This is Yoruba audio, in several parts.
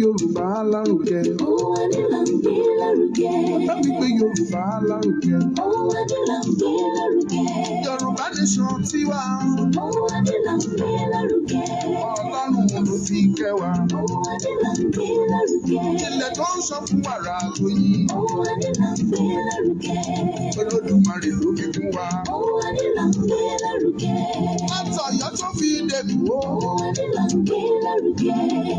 Yorùbá lárugẹ. Ohùn Adé là ń gbé lárugẹ. Bá mi gbé Yorùbá lárugẹ. Ohùn Adé là ń gbé lárugẹ. Yorùbá nation tiwa. Ohùn Adé là ń gbé lárugẹ. Ọlọ́run ló fi kẹ́ wa. Ohùn Adé là ń gbé lárugẹ. Ilẹ̀ tó ń sọ fún wàrà lóyìn. Ohùn Adé là ń gbé lárugẹ. Olódùmarè ló fi fún wa. Ohùn Adé là ń gbé lárugẹ. Látọ̀yọ́ tó fi dèlú o. Ohùn Adé là ń gbé lárugẹ.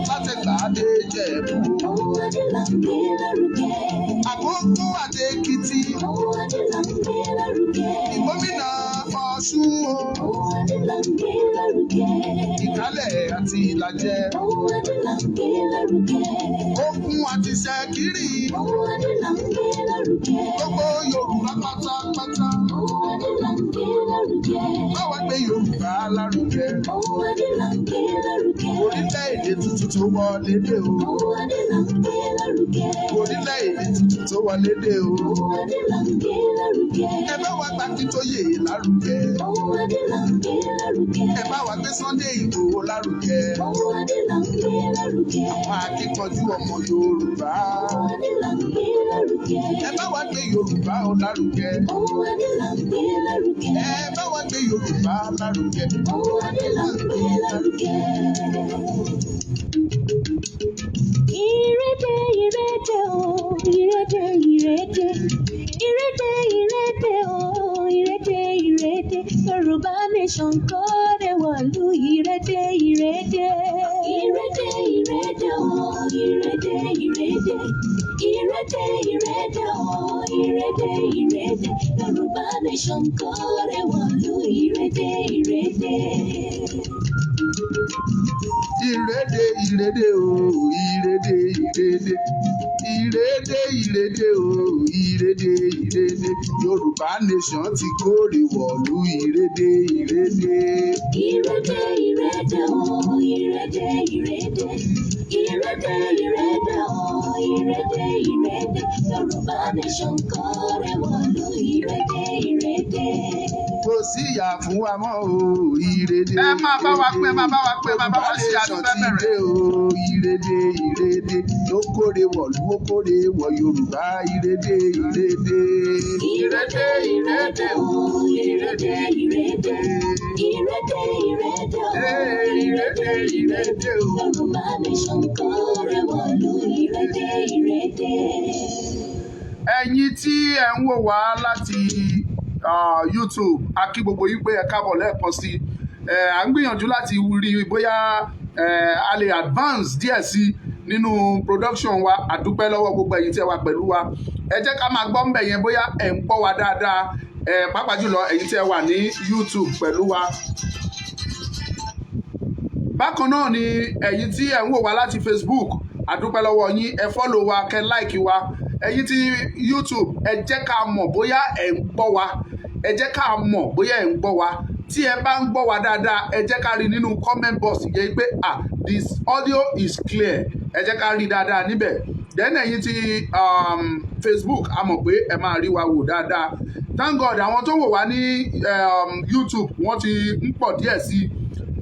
Látẹ̀gbà dé Jẹ̀bú. Ohùn Adé là ń gbé lárugẹ. Àkókò Adé Èkìtì. Ohùn Adé là ń gbé lárugẹ. Ìgbómìnà Ọ̀ṣun o. Ohùn Adé là ń gbé lárugẹ. Ìkálẹ̀ àti Ìlàjẹ. Ohùn Adé là ń gbé lárugẹ. Òkun àti Ṣẹ̀kírì. Ohùn Adé là ń gbé lárugẹ. Gbogbo Yorùbá pátápátá. Ohùn Adé là ń gbé lárugẹ. Báwa gbé Yorùbá lárugẹ. Ohùn Adé là ń gbé lárugẹ. Orílẹ̀-èdè tuntun tó wọlé dé o. Ohùn Adé là ń gbé lárugẹ. Orílẹ̀-èdè tuntun tó wọlé dé o. Ohùn Adé là ń gbé lárugẹ. Ẹ bá wa gba Akíntóyè lárugẹ. Ohùn Adé là ń gbé lárugẹ. Ẹ bá wa gbé Sunday Ìgbòho lárugẹ. Ohùn Adé là ń gbé lárugẹ. Àwọn akíkanjú ọmọ Yorùbá. Ohùn Adé là ń gbé lárugẹ. Ẹ bá wa gbé Yorùbá o lárugẹ. Ohùn Adé là ń gbé lárugẹ. Ẹ bá wa gbé Yorùbá lárugẹ. Ohùn Adé là ń gbé lárugẹ. Ìrèdè ìrèdè o, ìrèdè ìrèdè. Ìrèdè ìrèdè o, ìrèdè ìrèdè. Yorùbá nation kọ́rẹ́ wọ̀lú ìrèdè ìrèdè. Ìrèdè ìrèdè o, ìrèdè ìrèdè. Ìrèdè ìrèdè o, ìrèdè ìrèdè. Yorùbá nation kọ́rẹ́ wọ̀lú ìrèdè ìrèdè. Ìrèdè ìrèdè o, ìrèdè ìrèdè. Ìrèdè ìrèdè o, ìrèdè ìrèdè. Yorùbá nation ti kórè wọ̀lú ìrèdè ìrèdè. Ìrèdè ìrèdè o, ìrèdè ìrèdè. Ìrèdè ìrèdè o, ìrèdè ìrèdè. Yorùbá nation kọ́rẹ́ wọ̀lú ìrèdè ìrèdè. Kò sí ìyà fún wa mọ́ o, ìrèdè. Ẹ máa bá wa pé, máa bá wa pé, máa bá wa ṣe àdúgbò bẹ̀rẹ̀. Ìrèdè ìrèdè ló kórè wọ̀lú ó kórè wọ̀ Yorùbá ìrèdè ìrèdè. Ìrèdè ìrèdè o, ìrèdè ìrèdè. Ìrèdè ìrèdè o, Ìrèdè ìrèdè o. Yorùbá nation kọ́rẹ́ wọ̀lú ìrèdè ìrèdè. Ẹ̀yin tí ẹ ń wò wá láti YouTube, a kí gbogbo yín pé ẹ káàbọ̀ lẹ́ẹ̀kan sí. À ń gbìyànjú láti rí bóyá a lè advance díẹ̀ sí nínú production wa. A dúpẹ́ lọ́wọ́ gbogbo ẹ̀yin tí ẹ wà pẹ̀lú wa. Ẹ jẹ́ ká máa gbọ́ ńbẹ̀ yẹn bóyá ẹ̀ ń gbọ́ wa dáadáa, pàápàá jùlọ ẹ̀yin tí ẹ wà ní YouTube pẹ̀lú wa. Bákan náà ni ẹ̀yin tí ẹ ń wò wá láti Facebook, a dúpẹ́ lọ́wọ́ yín. Ẹ follow wa, kẹ́ like wa. Ẹ̀yin tí YouTube, ẹ jẹ́ ká mọ̀ bóyá ẹ̀ ń gbọ́ wa. Ẹ jẹ́ ká mọ̀ bóyá ẹ̀ ń gbọ́ wa. Tí ẹ bá ń gbọ́ wa dáadáa, ẹ jẹ́ ká rí nínú comment box yẹn pé this audio is clear. Ẹ jẹ́ ká rí dáadáa níbẹ̀. Then ẹ̀yin tí Facebook, a mọ̀ pé ẹ máa rí wa wò dáadáa. Thank God àwọn tó wò wá ní YouTube wọ́n ti ń pọ̀ díẹ̀ sí i.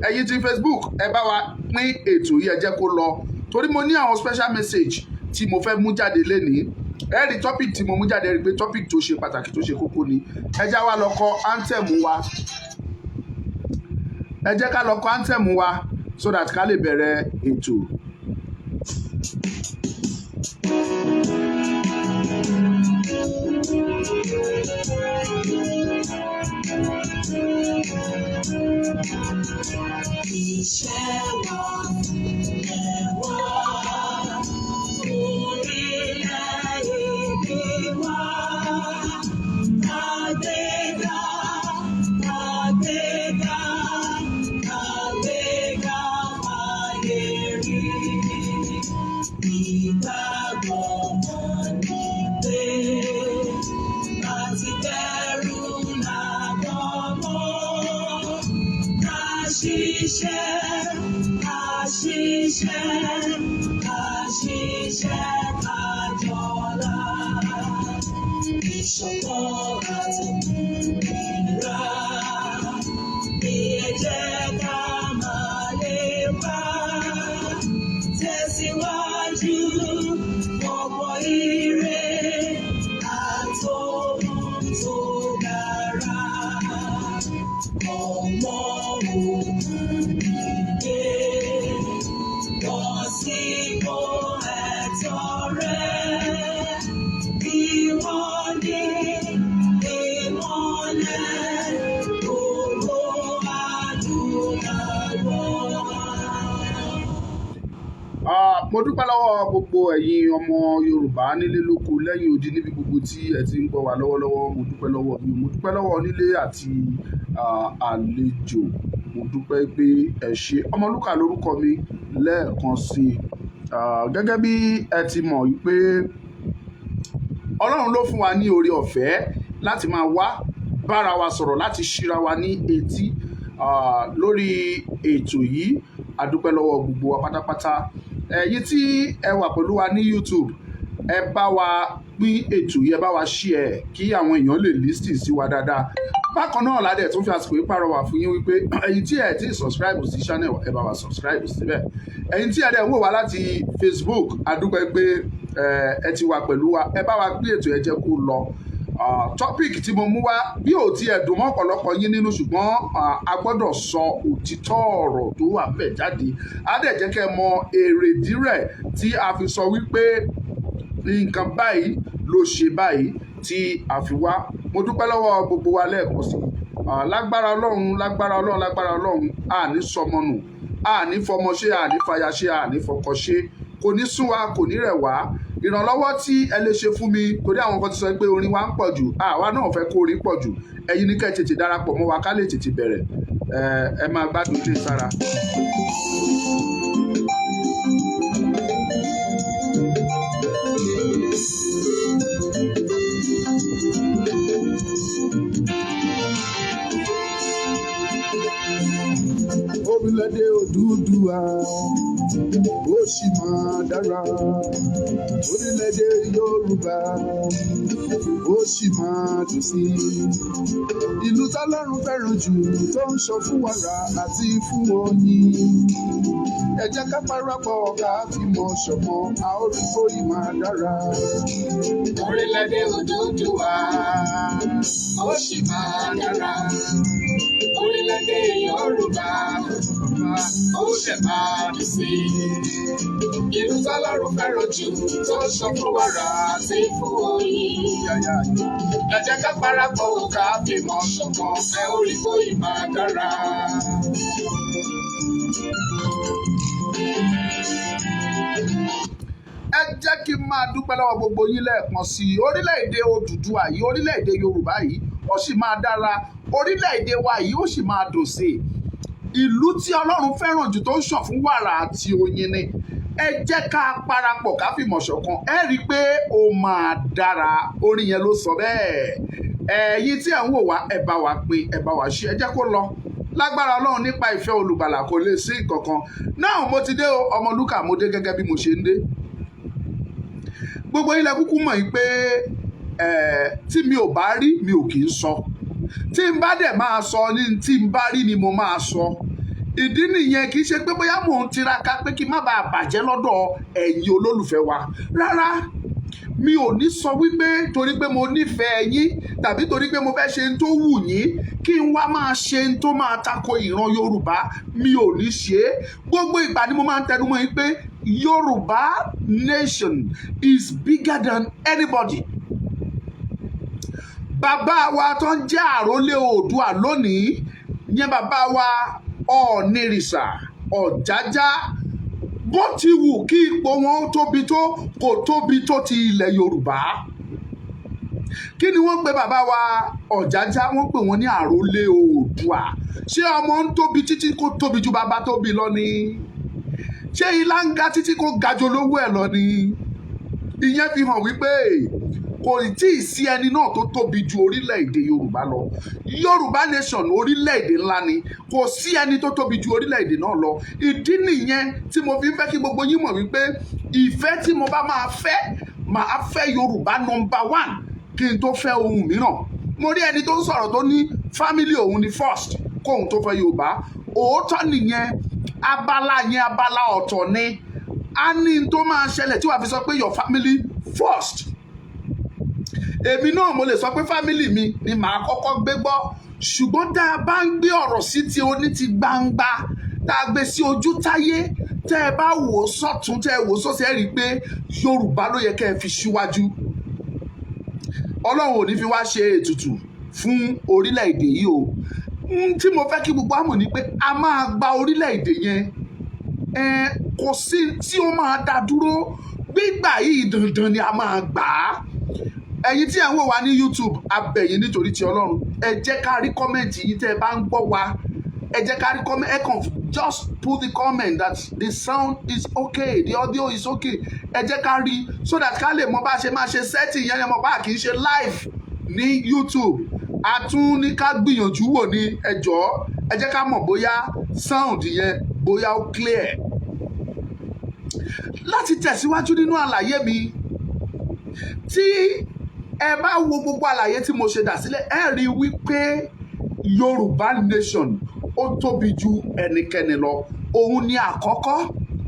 Ẹ̀yin tí Facebook, ẹ bá wa pín ètò yìí, ẹ jẹ́ kó lọ. Torí mo ní àwọn special message tí mo fẹ́ mú jáde lénìí. Ẹ rí topic tí mo mú jáde, rí pé topic tó ṣe pàtàkì tó ṣe kókó ni. Ẹ já wa lọ kọ anthem wa. Ẹ jẹ́ ká lọ kọ anthem wa so that ká lè bẹ̀rẹ̀ ètò. Iṣẹ́ wa ẹ̀wà orílẹ̀-èdè wa. Àgbéga, àgbéga, àgbéga ayé rí. Ìgbàgbọ́ wọn ni pé láti bẹ̀rù làbọ̀ mọ́. Ká ṣiṣẹ́, ká ṣiṣẹ́, ká ṣiṣẹ́. ìṣọ̀kan àtòmìnira. Bí ẹ jẹ́ ká máa lépa tẹ̀síwájú ọ̀pọ̀ ire àtòhun tó dára. Ọmọ òmìnira lọ sípò ẹ̀tọ́ rẹ̀. Ìwọ́de ìmọ́lẹ̀ ògo adúláwọ̀. Mo dúpẹ́ lọ́wọ́ gbogbo ẹ̀yin ọmọ Yorùbá nílé lóko lẹ́yìn odi níbi gbogbo tí ẹ ti ń gbọ́ wa lọ́wọ́lọ́wọ́. Mo dúpẹ́ lọ́wọ́ yín, mo dúpẹ́ lọ́wọ́ onílé àti àlejò. Mo dúpẹ́ pé ẹ ṣé. Ọmọlúkà lórúkọ mi lẹ́ẹ̀kan sí i. Gẹ́gẹ́ bí ẹ ti mọ̀ wípé Ọlọ́run ló fún wa ní oore ọ̀fẹ́ láti máa wá bára wa sọ̀rọ̀, láti ṣíra wa ní etí lórí ètò yìí. A dúpẹ́ lọ́wọ́ gbogbo wa pátápátá. Ẹ̀yin tí ẹ wà pẹ̀lú wa ní YouTube, ẹ bá wa pín ètò yìí, ẹ bá wa share kí àwọn èèyàn lè listen sí wa dáadáa. Bákan náà ládẹ̀ tún fi àsìkò yìí pàrọwà fún yín wípé ẹ̀yin tí ẹ ti subscribe sí channel, ẹ bá wa subscribe síbẹ̀. Ẹ̀yin tí ẹ dẹ̀ ń wò wá láti Facebook, a dúpẹ́ pé ẹ ti wà pẹ̀lú wa. Ẹ bá wa pín ètò yẹn jẹ́ kó lọ. Topic tí mo mú wá bí ò ti ẹ̀dùn mọ́ ọ̀pọ̀lọpọ̀ yín nínú, ṣùgbọ́n a gbọ́dọ̀ sọ òtítọ́ ọ̀rọ̀ tó wà ńbẹ̀ jáde. Á dẹ̀ jẹ́ kẹ́ mọ èrèdí rẹ̀ tí a fi sọ wípé nǹkan báyìí ló ṣe báyìí tí a fi wá. Mo dúpẹ́ lọ́wọ́ gbogbo wa lẹ́ẹ̀kan sí i. Lágbára Ọlọ́run, lágbára Ọlọ́run, lágbára Ọlọ́run, àní sọmọnù, àní fọmọ ṣe, àní fàyà ṣe, àní fọkọ ṣe. Kò ní sún wa, kò ní rẹ̀ wá. Ìrànlọ́wọ́ tí ẹ lè ṣe fún mi, torí àwọn kan ti sọ pé orin wa ń pọ̀ jù, àwa náà fẹ́ kó orin pọ̀ jù. Ẹ̀yin ní kẹ́ tètè darapọ̀ mọ́ wa ká lè tètè bẹ̀rẹ̀. Ẹ máa gbádùn ilé sára. Orílẹ̀-èdè Odùduwà ó sì máa dára. Orílẹ̀-èdè Yorùbá ó sì máa dùn sí i. Ìlú tọ́lọ́run fẹ́ràn jù tó ń sọ fún wàrà àti fún oyin. Ẹ jẹ́ ká parapọ̀ ká fìmọ̀ ṣọ̀kan, a ó rí bóyá máa dára. Orílẹ̀-èdè Odùduwà ó sì máa dára. Orílẹ̀-èdè Yorùbá ó sì máa dùn sí i. Ìlú tọ́lọ́run fẹ́ràn jù tó ń sọ fún wàrà àti fún oyin. Ẹ jẹ́ ká parapọ̀ ká fìmọ̀ ṣọ̀kan, ẹ ó rí bóyá máa dára. Ẹ jẹ́ kí n máa dúpẹ́ lọ́wọ́ gbogbo yín lẹ́ẹ̀kan sí i. Orílẹ̀-èdè Odùduwà yìí, orílẹ̀-èdè Yorùbá yìí ó sì máa dára. Orílẹ̀-èdè wa yìí ó sì máa dùn sí i. Ìlú tí Ọlọ́run fẹ́ràn jù tó ń ṣàn fún wàrà àti oyin ni. Ẹ jẹ́ ká parapọ̀ ká fìmọ̀ ṣọ̀kan, ẹ rí i pé ó máa dára. Orin yẹn ló sọ bẹ́ẹ̀. Ẹ̀yin tí ẹ̀ ń wò wá, ẹ bá wa pín, ẹ bá wa ṣe, ẹ jẹ́ kó lọ. Lágbára Ọlọ́run, nípa ìfẹ́ olùgbàlà kò lè sí nǹkankan. Náà mo ti dé o, Ọmọlúkà mo dé gẹ́gẹ́ bí mo ṣe ń dé. Gbogbo ilẹ̀ kúkú mọ̀ yìí pé tí mi ò bá rí mi ò kì í sọ. Tí n bá dẹ̀ máa sọ ní tí n bá rí ni mo máa sọ. Ìdí nìyẹn, kì í ṣe pé bóyá mò ń tiraka pé kí n má bàa bàjẹ́ lọ́dọ̀ ẹ̀yin olólùfẹ́ wa. Rárá, mi ò ní sọ wípé torí pé mo nífẹ̀ẹ́ yín tàbí torí pé mo fẹ́ ṣe ń tó wù yín kí n wá máa ṣe ń tó máa tako ìran Yorùbá. Mi ò ní ṣe é. Gbogbo ìgbà ni mo máa ń tẹnumọ́ yín pé Yorùbá nation is bigger than anybody. Bàbá wa tó ń jẹ́ àrólé Oòduà lónìí yẹn bàbá wa Ọ̀nìrìṣà Ọ̀jájá, bó ti wù kí ipò wọn tóbi tó kò tóbi tó ti ilẹ̀ Yorùbá. Kí ni wọ́n pe bàbá wa Ọ̀jájá? Wọ́n pè wọ́n ní àrólé Oòduà. Ṣé ọmọ ń tóbi títí kó tóbi ju bàbá tóbi lọ ni? Ṣé ilá ń ga títí kó ga jù olówó ẹ̀ lọ ni? Ìyẹn fi hàn wípé kò tí ì sí ẹni náà tó tóbi ju orílẹ̀-èdè Yorùbá lọ. Yorùbá nation orílẹ̀-èdè ńlá ni, kò sí ẹni tó tóbi ju orílẹ̀-èdè náà lọ. Ìdí nìyẹn tí mo fi ń fẹ́ kí gbogbo yín mọ̀ wípé ìfẹ́ tí mo bá máa fẹ́ Yorùbá number one kí n tó fẹ́ ohun mìíràn. Mo rí ẹni tó ń sọ̀rọ̀ tó ní family òun ni first kóhun tó fẹ́ Yorùbá. Òótọ́ nìyẹn, abala ọ̀tọ̀ ni. A ní tó máa ṣẹlẹ̀ tí wàá fi sọ pé your family first. Èmi náà mo lè sọ pé family mi ni màá kọ́kọ́ gbé gbọ́, ṣùgbọ́n tá a bá ń gbé ọ̀rọ̀ sí ti oní ti gbangba, tá a gbé sí ojú táyé, tẹ́ ẹ bá wò ó sọ́tún tẹ́ ẹ wò ó sósì, ẹ rí i pé Yorùbá ló yẹ kẹ́ ẹ fi síwájú. Ọlọ́run ò ní fi wá ṣe ètùtù fún orílẹ̀-èdè yìí o. Tí mo fẹ́ kí gbogbo wa mọ̀ ni pé a máa gba orílẹ̀-èdè yẹn, kò sí tí ó máa dá dúró. Gbígbà yìí dandan ni a máa gbà á. Ẹ̀yin tí ẹ̀ ń wò wá ní YouTube, a bẹ̀ yín nítorí ti Ọlọ́run, ẹ jẹ́ ká rí kọ́mẹ̀ntì yìí tẹ́ ẹ bá ń gbọ́ wa. Ẹ jẹ́ ká rí comment, ẹ kàn just put the comment that the sound is okay, the audio is okay. Ẹ jẹ́ ká rí so that ká lè mọ bá ṣe máa ṣe setting yẹn, mọ̀ bá kì í ṣe live ní YouTube. A tún ní ká gbìyànjú wò ní ẹ jọ̀ọ́, ẹ jẹ́ ká mọ̀ bóyá sound yẹn bóyá ó clear. Láti tẹ̀síwájú nínú àlàyé mi, tí ẹ bá wo gbogbo àlàyé tí mo ṣe dà sílẹ̀, ẹ rí wípé Yorùbá nation ó tóbi ju ẹnikẹ́ni lọ. Òun ni àkọ́kọ́.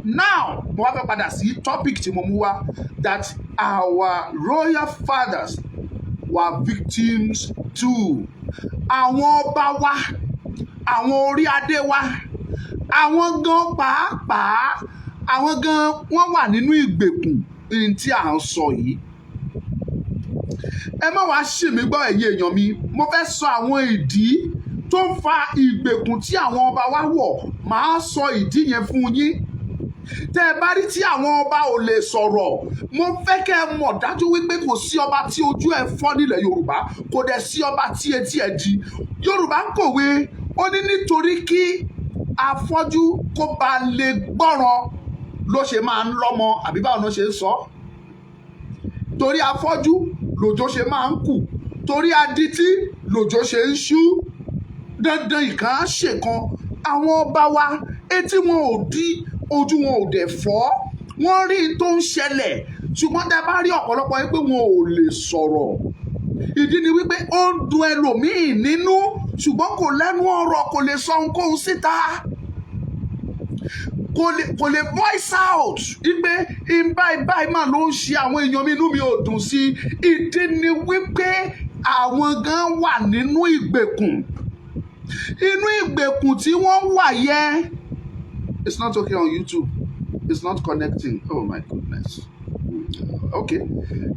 Now mo wá fẹ́ padà sí topic tí mo mú wá, that our royal fathers were victims too. Àwọn ọba wa, àwọn orí adé wa, àwọn gan pàápàá, àwọn gan wọ́n wà nínú ìgbèkùn ní tí à ń sọ yìí. Ẹ má wá ṣì mí gbọ́ ẹ̀yin èèyàn mi, mo fẹ́ sọ àwọn ìdí tó ń fa ìgbèkùn tí àwọn ọba wa wọ̀. Màá sọ ìdí yẹn fún yín. Tẹ́ ẹ bá rí tí àwọn ọba ò lè sọ̀rọ̀, mo fẹ́ kẹ́ ẹ mọ̀ dájú wípé kò sí ọba tí ojú ẹ̀ fọ́ nílẹ̀ Yorùbá, kò dẹ̀ sí ọba tí etí ẹ̀ di. Yorùbá ń pòwe, ó ní nítorí kí afọ́jú kó ba lè gbọ́ràn ló ṣe máa ń lọ́mọ, àbí báwo ló ṣe ń sọ. Torí afọ́jú lòjò ṣe máa ń kù, torí adití lòjò ṣe ń ṣú. Dandan ìkan á ṣèkan. Àwọn ọba wa etí wọn ò di, ojú wọn ò dẹ̀ fọ́, wọ́n rí tó ń ṣẹlẹ̀, ṣùgbọ́n tẹ́ bá rí ọ̀pọ̀lọpọ̀ yín pé wọn ò lè sọ̀rọ̀. Ìdí ni wípé ó ń dùn ẹlòmíì nínú, ṣùgbọ́n kò lẹ́nu ọ̀rọ̀, kò lè sọ ohunkóhun síta, kò lè voice out wípé báyìí mà ló ń ṣe àwọn èèyàn mi, inú mi ò dùn sí. Ìdí ni wípé àwọn gan wà nínú ìgbèkùn. Inú ìgbèkùn tí wọ́n wà yẹn. It's not okay on YouTube. It's not connecting. Oh my goodness. Okay.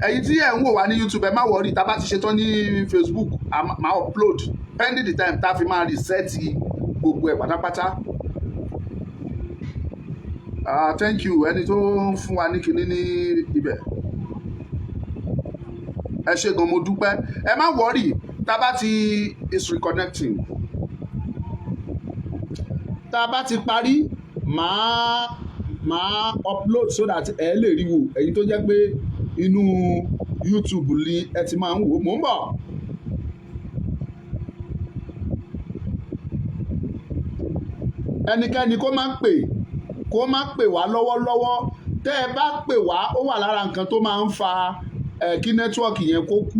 Ẹ̀yin tí ẹ ń wò wá ní YouTube, ẹ má worry, tá bá ti ṣetán ní Facebook, máa upload pending the time tá fi máa reset gbogbo ẹ̀ pátápátá. Thank you ẹni tó ń fún wa ní kinní ní ibẹ̀. Ẹ ṣé gan, mo dúpẹ́. Ẹ má worry, tá bá ti is reconnecting. Tá bá ti parí, máa upload so that ẹ lè rí wò. Èyí tó jẹ́ pé inú YouTube ni ẹ ti máa ń wò. Mò ń bọ̀. Ẹnikẹ́ni kó má pè wá lọ́wọ́lọ́wọ́. Tẹ́ ẹ bá pè wá, ó wà lára nǹkan tó máa ń fa kí nẹ́tíwọ́ọ̀kì yẹn kó kú.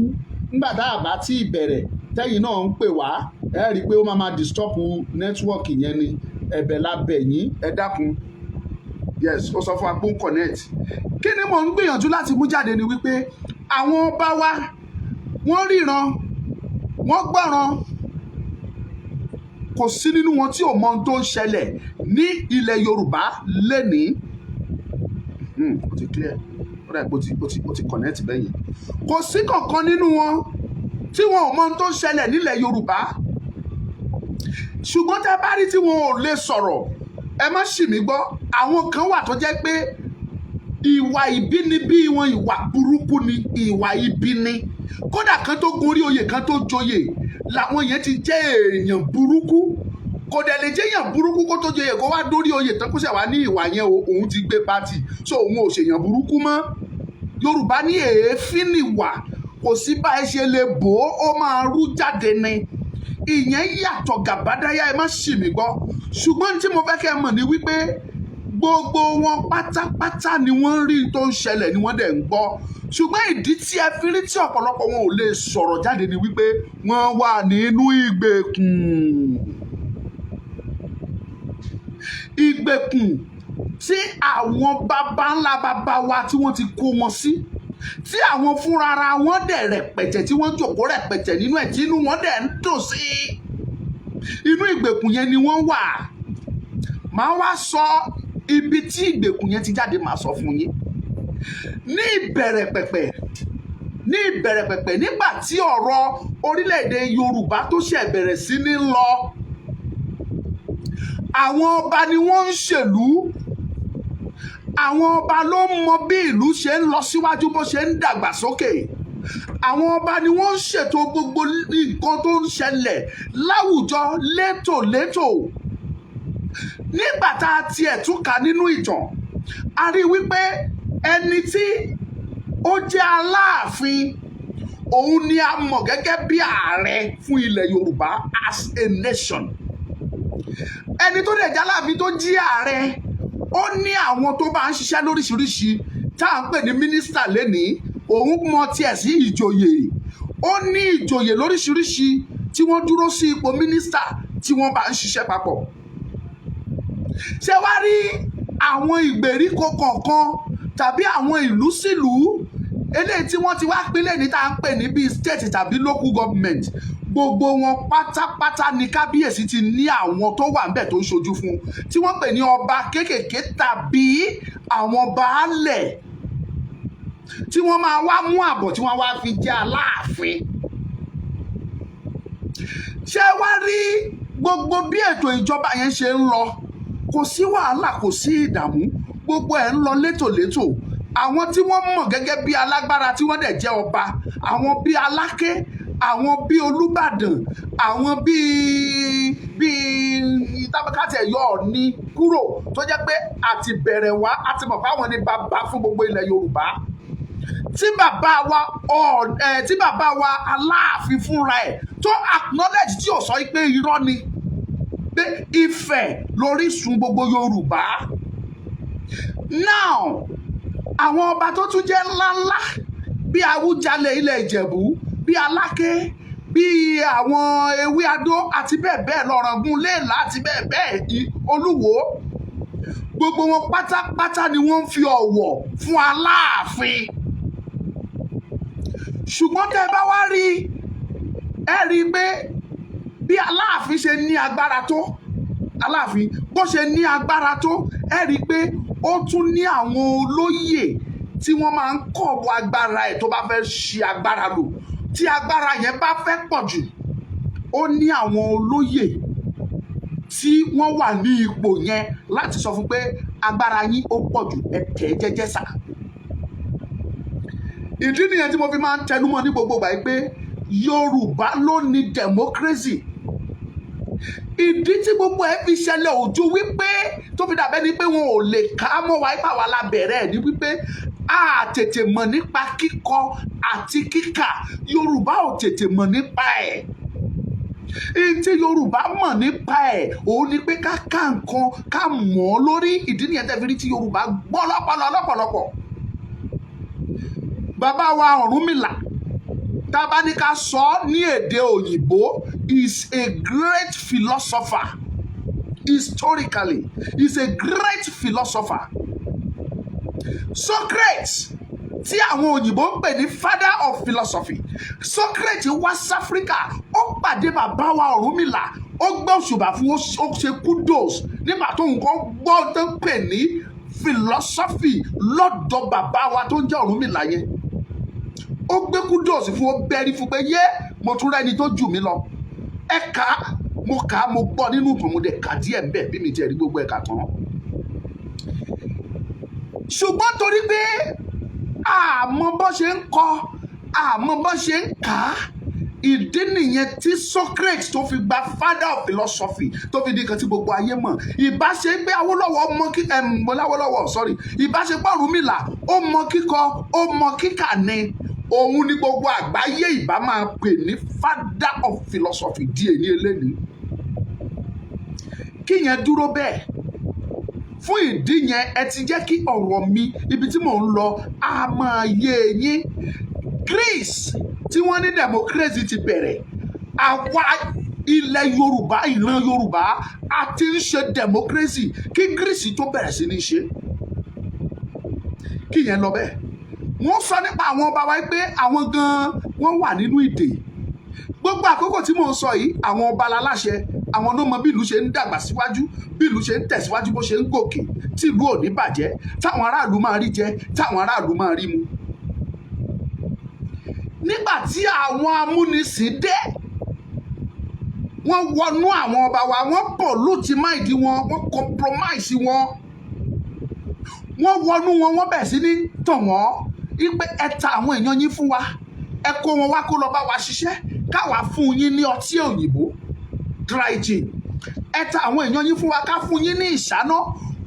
Nígbà tá a bá tí ì bẹ̀rẹ̀, tẹ́yìn náà ń pè wá, ẹ rí i pé ó máa disturb nẹ́tíwọ́ọ̀kì yẹn ni. Ẹ̀bẹ̀ la bẹ̀ yín, ẹ dákun. Yes, ó sọ fún wa pé ó ń connect. Kí ni mò ń gbìyànjú láti mú jáde ni wípé àwọn ọba wa wọ́n ríran, wọ́n gbọ́ràn. Kò sí nínú wọn tí ò mọ ohun tó ń ṣẹlẹ̀ ní ilẹ̀ Yorùbá lénìí. Ó ti clear. Ó dà pé ó ti connect bẹ́yẹn. Kò sí kankan nínú wọn tí wọn ò mọ ohun tó ń ṣẹlẹ̀ nílẹ̀ Yorùbá. Ṣùgbọ́n tẹ́ bá rí tí wọn ò lè sọ̀rọ̀, ẹ má ṣì mí gbọ́. Àwọn kan wà tó jẹ́ pé ìwà ìbínibí wọn ìwà burúkú ni, ìwà ibi ni. Kódà kan tó gun orí oyè kan tó joyè, làwọn yẹn ti jẹ́ èèyàn burúkú. Kò dẹ̀ lè jẹ́ èèyàn burúkú kó tó joyè kó wá dórí oyè tán kó ṣe wá ní ìwà yẹn òun ti gbé pátì, so òun ò ṣèyàn burúkú mọ́. Yorùbá ní èéfín nìwà, kò sí bá ẹ ṣe lè bò ó máa rú jáde ni. Ìyẹn yàtọ̀ gàbádáyà, ẹ má ṣì mí gbọ́. Ṣùgbọ́n tí mo fẹ́ kẹ́ ẹ mọ̀ ni wípé gbogbo wọn pátápátá ni wọ́n rí tó ń ṣẹlẹ̀ ni wọ́n dẹ̀ ń gbọ́ ṣùgbọ́n ìdí tí ẹ fi rí tí ọ̀pọ̀lọpọ̀ wọn ò lè sọ̀rọ̀ jáde ni wípé wọ́n wà nínú ìgbèkùn tí àwọn baba ńlá baba wa tí wọ́n ti kó wọn sí tí àwọn fúnrara wọn dẹ̀ rẹ̀pẹ̀tẹ̀ tí wọ́n jòkó rẹ̀pẹ̀tẹ̀ nínú ẹ̀ tí inú wọn dẹ̀ ń dùn sí inú ìgbèkùn yẹn ni wọ́n wà. Màá wá sọ ibi tí ìgbèkùn yẹn ti jáde màá sọ fún yín. Ní ìbẹ̀rẹ̀ pẹ̀pẹ̀ nígbà tí ọ̀rọ̀ orílẹ̀-èdè Yorùbá tó ṣẹ̀ bẹ̀rẹ̀ sí ní lọ àwọn ọba ni wọ́n ń ṣèlú àwọn ọba ló ń mọ bí ìlú ṣe ń lọ síwájú bó ṣe ń dàgbà sókè àwọn ọba ni wọ́n ń ṣètò gbogbo nǹkan tó ń ṣẹlẹ̀ láwùjọ létòlétò. Nígbà tá a tiẹ̀ tún kà nínú ìtàn a rí wípé ẹni tí ó jẹ́ Aláàfin òun ni a mọ̀ gẹ́gẹ́ bí ààrẹ fún ilẹ̀ Yorùbá as a nation. Ẹni tó dẹ̀ jẹ́ Aláàfin tó jí ààrẹ ó ní àwọn tó bá ń ṣiṣẹ́ lóríṣiríṣi tá à ń pè ní mínísítà lénìí òun mọ tiẹ̀ sí ìjòyè ó ní ìjòyè lóríṣiríṣi tí wọ́n dúró sí ipò mínísítà tí wọ́n bá ń ṣiṣẹ́ papọ̀. Ṣé wá rí àwọn ìgbèríko kọ̀ọ̀kan tàbí àwọn ìlú sílùú eléyìí tí wọ́n ti wá pínlẹ̀ ní tá à ń pè ní bíi state tàbí local government gbogbo wọn pátápátá ni kábíyèsí ti ní àwọn tó wà ńbẹ̀ tó ń ṣojú fún tí wọ́n pè ní ọba kéékèèké tàbí àwọn baálẹ̀ tí wọ́n máa wá mú àbọ̀ tí wọ́n wá fi jẹ́ Aláàfin. Ṣé wá rí gbogbo bí ètò ìjọba yẹn ṣe ń lọ kò sí wàhálà kò sí ìdààmú gbogbo ẹ̀ ń lọ létòlétò. Àwọn tí wọ́n mọ̀ gẹ́gẹ́ bí alágbára tí wọ́n dẹ̀ jẹ́ ọba àwọn bí Aláké àwọn bí Olúbàdàn àwọn bí tábàkàtì ẹ̀yọ́ Ọ̀ọ̀ni kúrò tó jẹ́ pé àti bẹ̀rẹ̀ wá àti mọ̀ fáwọn ní bàbá fún gbogbo ilẹ̀ Yorùbá. Tí bàbá wa Aláàfin fúnra ẹ̀ tó acknowledge tí ò sọ pé irọ́ ni pé Ifẹ̀ lórísun gbogbo Yorùbá. Now àwọn ọba tó tún jẹ́ ńláńlá bí Awújalẹ̀ ilẹ̀ Ìjẹ̀bú bí Aláké bí àwọn Ewé Adó àti bẹ́ẹ̀ bẹ́ẹ̀ lọ Ọ̀ràngún Léèlá àti bẹ́ẹ̀ bẹ́ẹ̀ Olúwo gbogbo wọn pátápátá ni wọ́n ń fi ọ̀wọ̀ fún Aláàfin. Ṣùgbọ́n tẹ́ ẹ bá wá rí ẹ rí i pé bí Aláàfin ṣe ní agbára tó Aláàfin bó ṣe ní agbára tó ẹ rí i pé ó tún ní àwọn olóyè tí wọ́n máa ń kọ̀wé agbára ẹ̀ tó bá fẹ́ ṣe agbára lò tí agbára yẹn bá fẹ́ pọ̀ jù ó ní àwọn olóyè tí wọ́n wà ní ipò yẹn láti sọ fún pé agbára yín ó pọ̀ jù ẹ tẹ̀ jẹ́jẹ́ sà. Ìdí nìyẹn tí mo fi máa ń tẹnumọ́ ní gbogbo ìgbà pé Yorùbá ló ní democracy. Ìdí tí gbogbo ẹ fi ṣẹlẹ̀ ojú wípé tó fi dàbẹ́ ni pé wọn ò lè ká mọ́ wa ipá wa lábẹ́rẹ́ ni wípé a tètè mọ̀ nípa kíkọ àti kíkà Yorùbá ò tètè mọ̀ nípa ẹ̀. Èyí tí Yorùbá mọ̀ nípa ẹ̀ òun ni pé ká ká nǹkan ká mọ̀ ọ́ lórí. Ìdí nìyẹn tẹ́ fi rí tí Yorùbá gbọ́ lọ́pọ̀lọpọ̀. Bàbá wa Ọ̀rúnmìlà tá a bá ní ká sọ ní èdè òyìnbó is a great philosopher. Historically is a great philosopher. Socrates tí àwọn òyìnbó ń pè ní father of philosophy. Socrates wá sí Áfíríkà ó pàdé bàbá wa Ọ̀rúnmìlà ó gbé òṣùbà fún ó ṣe kudos nígbà tó nǹkan gbọ́ tó ń pè ní philosophy lọ́dọ̀ bàbá wa tó ń jẹ́ Ọ̀rúnmìlà yẹn. Ó gbé kudos fún ó bẹ́rí fún pé yé mo tún rẹ́ni tó jù mí lọ. Ẹ̀ka mo kà á mo gbọ́ nínú ìtàn mo dẹ̀ kà díẹ̀ ń bẹ̀ bí mi tiẹ̀ rí gbogbo ẹ̀ka tán. Ṣùgbọ́n torí pé àmọ́ bó ṣe ń kọ àmọ́ bó ṣe ń kà á ìdí nìyẹn tí Socrates tó fi gba father of philosophy tó fi di nǹkan tí gbogbo ayé mọ̀. Ìbáṣepé Awólọ́wọ̀ mọ kí Awólọ́wọ̀ sorry ìbáṣepé Ọ̀rúnmìlà ó mọ kíkọ ó mọ kíkà ni òun ni gbogbo àgbáyé ìbá máa pè ní father of philosophy di èyí eléyìí. Kíyẹn dúró bẹ́ẹ̀ fún ìdí yẹn ẹ ti jẹ́ kí ọ̀rọ̀ mi ibi tí mò ń lọ á máa yé yín. Greece tí wọ́n ní democracy ti bẹ̀rẹ̀, àwa ilẹ̀ Yorùbá, ìran Yorùbá a ti ń ṣe democracy kí Greece tó bẹ̀rẹ̀ sí ní ṣe. Kí yẹn lọ bẹ́ẹ̀. Wọ́n sọ nípa àwọn ọba wa pé àwọn gan-an wọ́n wà nínú ìdè. Gbogbo àkókò tí mò ń sọ yìí, àwọn ọba aláṣẹ, àwọn náà mọ bí ìlú ṣe ń dàgbà síwájú, bí ìlú ṣe ń tẹ̀síwájú, bó ṣe ń gòkè, tí ìlú ò ní bàjẹ́, táwọn aráàlú máa rí jẹ, táwọn aráàlú máa rí mu. Nígbà tí àwọn amúnisìn dé, wọ́n wọnú àwọn ọba wa, wọ́n pollute mind wọn, wọ́n compromise wọn, wọ́n wọnú wọn, wọ́n bẹ̀rẹ̀ sí ní tàn wọ́n wípé ẹ ta àwọn èèyàn yín fún wa, ẹ kó wọn wá kó lọ bá wa ṣiṣẹ́, káwa fún yín ní ọtí òyìnbó dry gin, ẹ ta àwọn èèyàn yín fún wa, ká fún yín ní ìṣáná,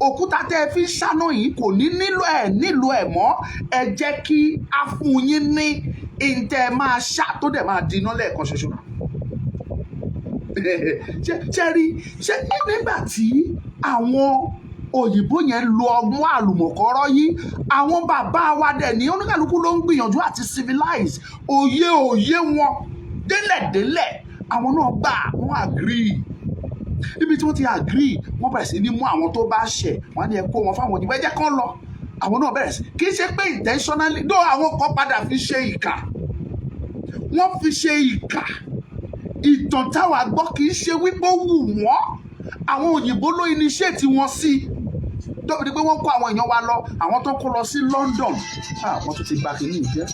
òkúta tẹ́ ẹ fi ń ṣáná yìí kò ní nílò ẹ̀ mọ́, ẹ jẹ́ kí a fún yín ní ìtẹ́ máa ṣá tó dẹ̀ máa di iná lẹ́ẹ̀kan ṣoṣo. ṣe nígbà tí àwọn òyìnbó yẹn lo ọgbọ́n àlùmọ̀kọ́rọ́ yìí, àwọn bàbá wa dẹ̀ ní oníkàlùkù ló ń gbìyànjú àti civilize òye wọn délẹ̀délẹ̀, àwọn náà gbà, wọ́n agree. Níbi tí wọ́n ti agree, wọ́n bẹ̀rẹ̀ sí ní mú àwọn tó bá ṣẹ̀, wọ́n á ní ẹ kó wọn fáwọn òyìnbó, ẹ jẹ́ kán lọ. Àwọn náà bẹ̀rẹ̀ sí, kì í ṣe pé intentionally, dó àwọn kan padà fi ṣe ìkà, wọ́n fi ṣe ìkà. Ìtàn táwa gbọ́ kì í ṣe wípé ó wù wọ́n, àwọn òyìnbó ló initiate wọn sí, tóbi pé wọ́n kó àwọn èèyàn wa lọ, àwọn tó kó lọ sí London, wọ́n tún ti bá kìíní jẹ́.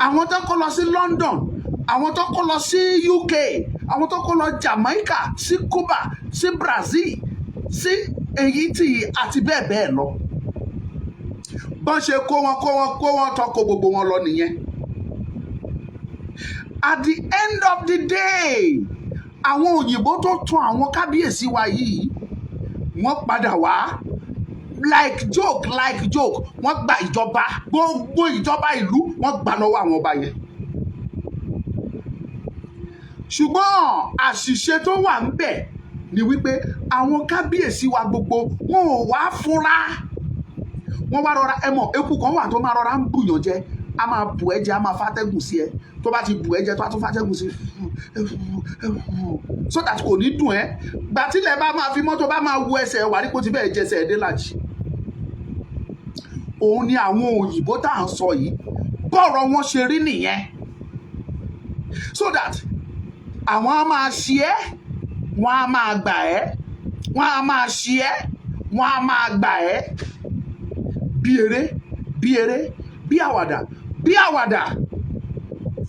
Àwọn tó kó lọ sí London, àwọn tó kó lọ sí UK, àwọn tó kó lọ Jamaica, sí Cuba, sí Brazil, sí Haiti àti bẹ́ẹ̀ bẹ́ẹ̀ lọ. Bọ́n ṣe kó wọn tó kó gbogbo wọn lọ nìyẹn. At the end of the day, àwọn òyìnbó tó tún àwọn kábíyèsí wa yìí, wọ́n padà wá like joke, wọ́n gba ìjọba, gbogbo ìjọba ìlú wọ́n gbà lọ́wọ́ àwọn ọba yẹn. Ṣùgbọ́n àṣìṣe tó wà ń bẹ̀ ni wípé àwọn kábíyèsí wa gbogbo wọn ò wá fúnra, wọ́n wá rọra, ẹ mọ̀ eku kan wà tó máa rọra ń bùyàn jẹ, a máa bù ẹ́ jẹ, a máa fàtẹ́gùn sí ẹ, tó bá ti bù ẹ́ jẹ tó a tún fàtẹ́gùn sí so that kò ní dùn ẹ́. Gbàtílẹ̀ bá máa fi mọ́tò bá máa wo ẹsẹ̀ wà ní kó ti bẹ́ẹ̀ jẹsẹ̀ ẹ̀dẹ́làjì. Òun ni àwọn òyìnbó tá à ń sọ yìí, bọ́ọ̀rọ̀ wọn ṣe rí nìyẹn, so that àwọn á máa ṣe ẹ́, wọ́n á máa gbà ẹ́, wọ́n á máa ṣe ẹ́, wọ́n á máa gbà ẹ́, bí eré bí àwàdà.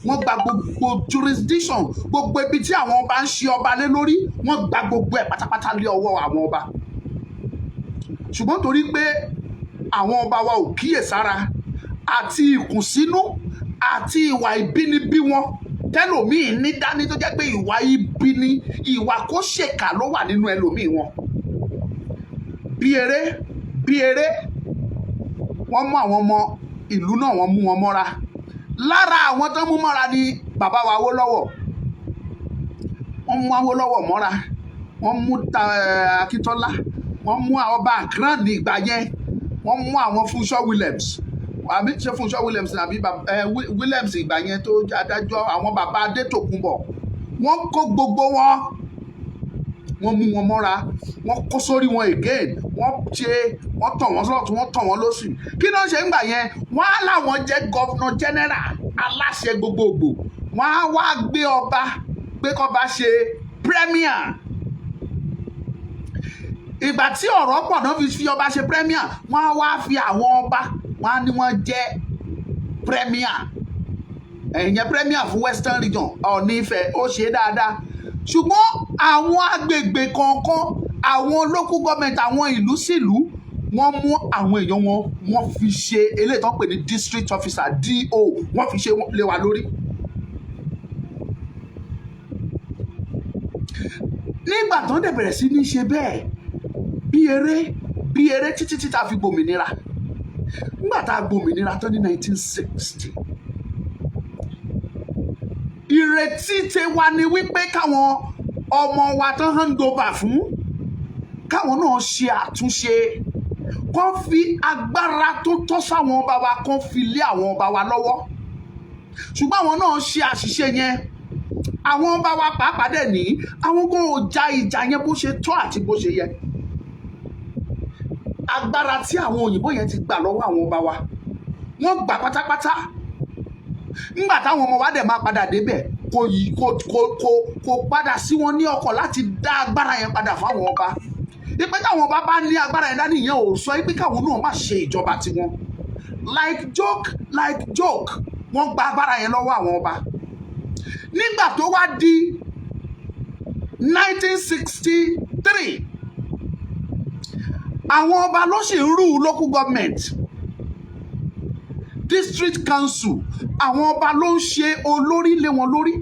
Wọ́n gba gbogbo jurisdiction, gbogbo ibi tí àwọn ọba ń ṣe ọba lé lórí, wọ́n gba gbogbo ẹ̀ pátápátá lé ọwọ́ àwọn ọba. Ṣùgbọ́n torí pé àwọn ọba wa ò kíyèsára, àti ìkùnsínú àti ìwà ìbínibí wọn tẹ́lòmíì ní dání tó jẹ́ pé ìwà ibi ni, ìwà kó ṣèkà ló wà nínú ẹlòmíì wọn. Bí eré wọ́n mú àwọn ọmọ ìlú náà, wọ́n mú wọn mọ́ra. Lára àwọn tó mú mọ́ra ni bàbá wa Awólọ́wọ̀. Wọ́n mú Awólọ́wọ̀ mọ́ra, wọ́n mú Akíntọ́lá, wọ́n mú ọba Accra ní ìgbà yẹn, wọ́n mú àwọn Fúnṣọ́ Williams, àbí ṣe Fúnṣọ́ Williams àbí Williams ìgbà yẹn tó adájọ́, àwọn bàbá Adétòkunbọ̀. Wọ́n kó gbogbo wọn, wọ́n mú wọn mọ́ra, wọ́n kó sórí wọn again, wọ́n tàn wọ́n lọ́tùn, wọ́n tàn wọ́n lósì. Kí ló ń ṣe ńgbà yẹn? Wọ́n á láwọn jẹ́ governor general, aláṣẹ gbogbogbò, wọ́n á wá gbé ọba pé kọ́ba ṣe premier. Ìgbà tí ọ̀rọ̀ pọ̀ náà fi ọba ṣe premier, wọ́n á wá fi àwọn ọba, wọ́n á ní wọ́n jẹ́ premier. Ẹ̀yìn premier fún Western Region, Ọ̀ọ̀ni Ifẹ̀, ó ṣe dáadáa. Ṣùgbọ́n àwọn agbègbè kọ̀ọ̀kan, àwọn local government, àwọn ìlú sílùú, wọ́n mú àwọn èèyàn wọn, wọ́n fi ṣe eléyìí tó ń pè ní district officer, DO, wọ́n fi ṣe lé wa lórí. Nígbà tó ń dẹ̀ bẹ̀rẹ̀ sí ní ṣe bẹ́ẹ̀, bí eré títí tí ta fi gbòmìnira. Nígbà tá a gbòmìnira tán ní 1960, ìrètí tiwa ni wípé káwọn ọmọ wa tán hand over fún, káwọn náà ṣe àtúnṣe, kán fi agbára tó tọ́ sáwọn ọba wa kán fi lé àwọn ọba wa lọ́wọ́. Ṣùgbọ́n àwọn náà ṣe àṣìṣe yẹn. Àwọn ọba wa pàápàá dẹ̀ ní àwọn kò ja ìjà yẹn bó ṣe tọ́ àti bó ṣe yẹ. Agbára tí àwọn òyìnbó yẹn ti gbà lọ́wọ́ àwọn ọba wa, wọ́n gbà pátápátá. Nígbà táwọn ọmọ wa dẹ̀ máa padà débẹ̀, kò padà sí wọn ní ọkọ̀ láti dá agbára yẹn padà fáwọn ọba. Ìpè táwọn ọba bá ní agbára yẹn dání, ìyẹn ò sọ pé káwọn náà má ṣe ìjọba tiwọn. Like joke, wọ́n gba agbára yẹn lọ́wọ́ àwọn ọba. Nígbà tó wá di 1963, àwọn ọba ló sì ń rú local government, district council, àwọn ọba ló ń ṣe olórí lé wọn lórí.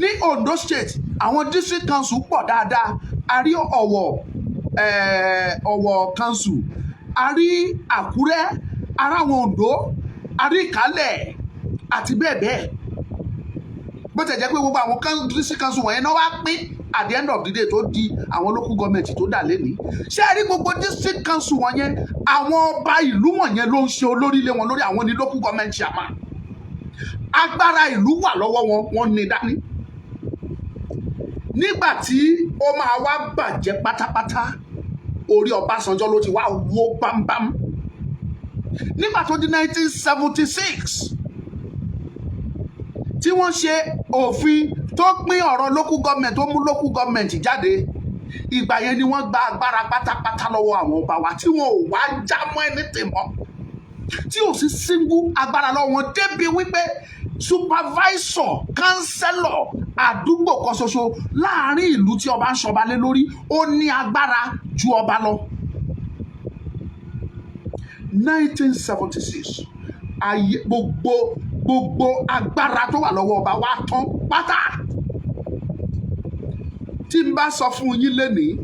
Ní Ondo State, àwọn district council pọ̀ dáadáa. A rí Ọ̀wọ̀ council, a rí Àkúrẹ́, a rí àwọn Ondo, a rí Ìkálẹ̀ àti bẹ́ẹ̀ bẹ́ẹ̀. Bó tẹ̀ jẹ́ pé gbogbo àwọn district council wọ̀nyẹn náà wá pín at the end of the day tó di àwọn local government tó dà lẹ́ni. Ṣé ẹ rí gbogbo district council wọ̀nyẹn, àwọn ọba ìlú wọ̀nyẹn ló ń ṣe olórí lé wọn lórí, àwọn ní local government chairman. Agbára ìlú wà lọ́wọ́ wọn, wọ́n ní dání. Nígbà tí ó máa wá bàjẹ́ pátápátá, orí Ọbásanjọ́ ló ti wá wó bámbám. Nígbà tó di 1976, tí wọ́n ṣe òfin tó pín ọ̀rọ̀ local government, tó mú local government jáde, ìgbà yẹn ni wọ́n gba agbára pátápátá lọ́wọ́ àwọn ọba wa, tí wọn ò wá já mọ́ anything mọ́, tí ò sí single agbára lọ́wọ́ wọn, débi wípé supervisor, councillor àdúgbò kan ṣoṣo láàrin ìlú tí ọba ń ṣọba lé lórí, ó ní agbára ju ọba lọ. 1976, ayé gbogbo agbára tó wà lọ́wọ́ ọba wa tán pátá. Tí n bá sọ fún yín lénìí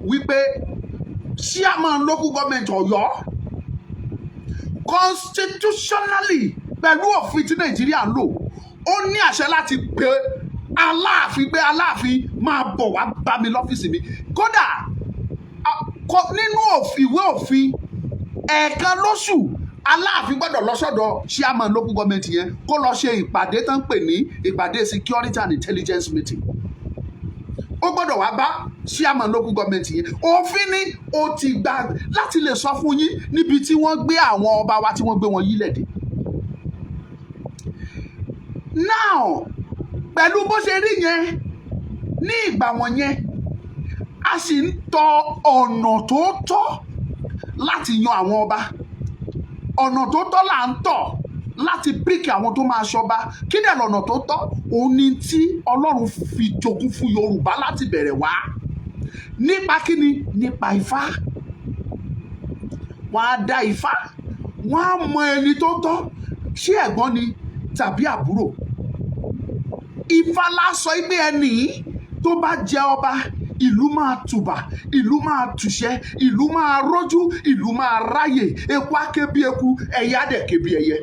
wípé chairman local government Ọ̀yọ́ constitutionally pẹ̀lú òfin tí Nàìjíríà ń lò, ó ní àṣẹ láti pe Aláàfin pé Aláàfin máa bọ̀ wá bá mi lọ́fíìsì mi. Kódà nínú ìwé òfin, ẹ̀ẹ̀kan lóṣù Aláàfin gbọ́dọ̀ lọ sọ́dọ̀ chairman local government yẹn kó lọ ṣe ìpàdé tán pè ní ìpàdé security and intelligence meeting. Ó gbọ́dọ̀ wá bá chairman local government yẹn. Òfin ni ó ti gbà láti lè sọ fún yín níbi tí wọ́n gbé àwọn ọba wa tí wọ́n gbé wọn yílẹ̀ dé. Now, pẹ̀lú bó ṣe rí yẹn ní ìgbà wọn yẹn, a sì ń tọ ọ̀nà tó tọ́ láti yan àwọn ọba. Ọ̀nà tó tọ́ là ń tọ̀ láti píkì àwọn tó máa ṣọba. Kí dẹ̀ lọ́nà tó tọ́? Òun ni tí Ọlọ́run fi jogún fún Yorùbá láti bẹ̀rẹ̀ wá. Nípa kíni? Nípa Ifá. Wọ́n á dá Ifá, wọ́n á mọ ẹni tó tọ́, ṣé ẹ̀gbọ́n ni tàbí àbúrò. Ifá lá sọ pé ẹni tó bá jẹ ọba, ìlú máa tùbà, ìlú máa tùṣẹ́, ìlú máa rójú, ìlú máa ráyè, eku á ké bí eku, ẹyẹ á dẹ̀ ké bí ẹyẹ.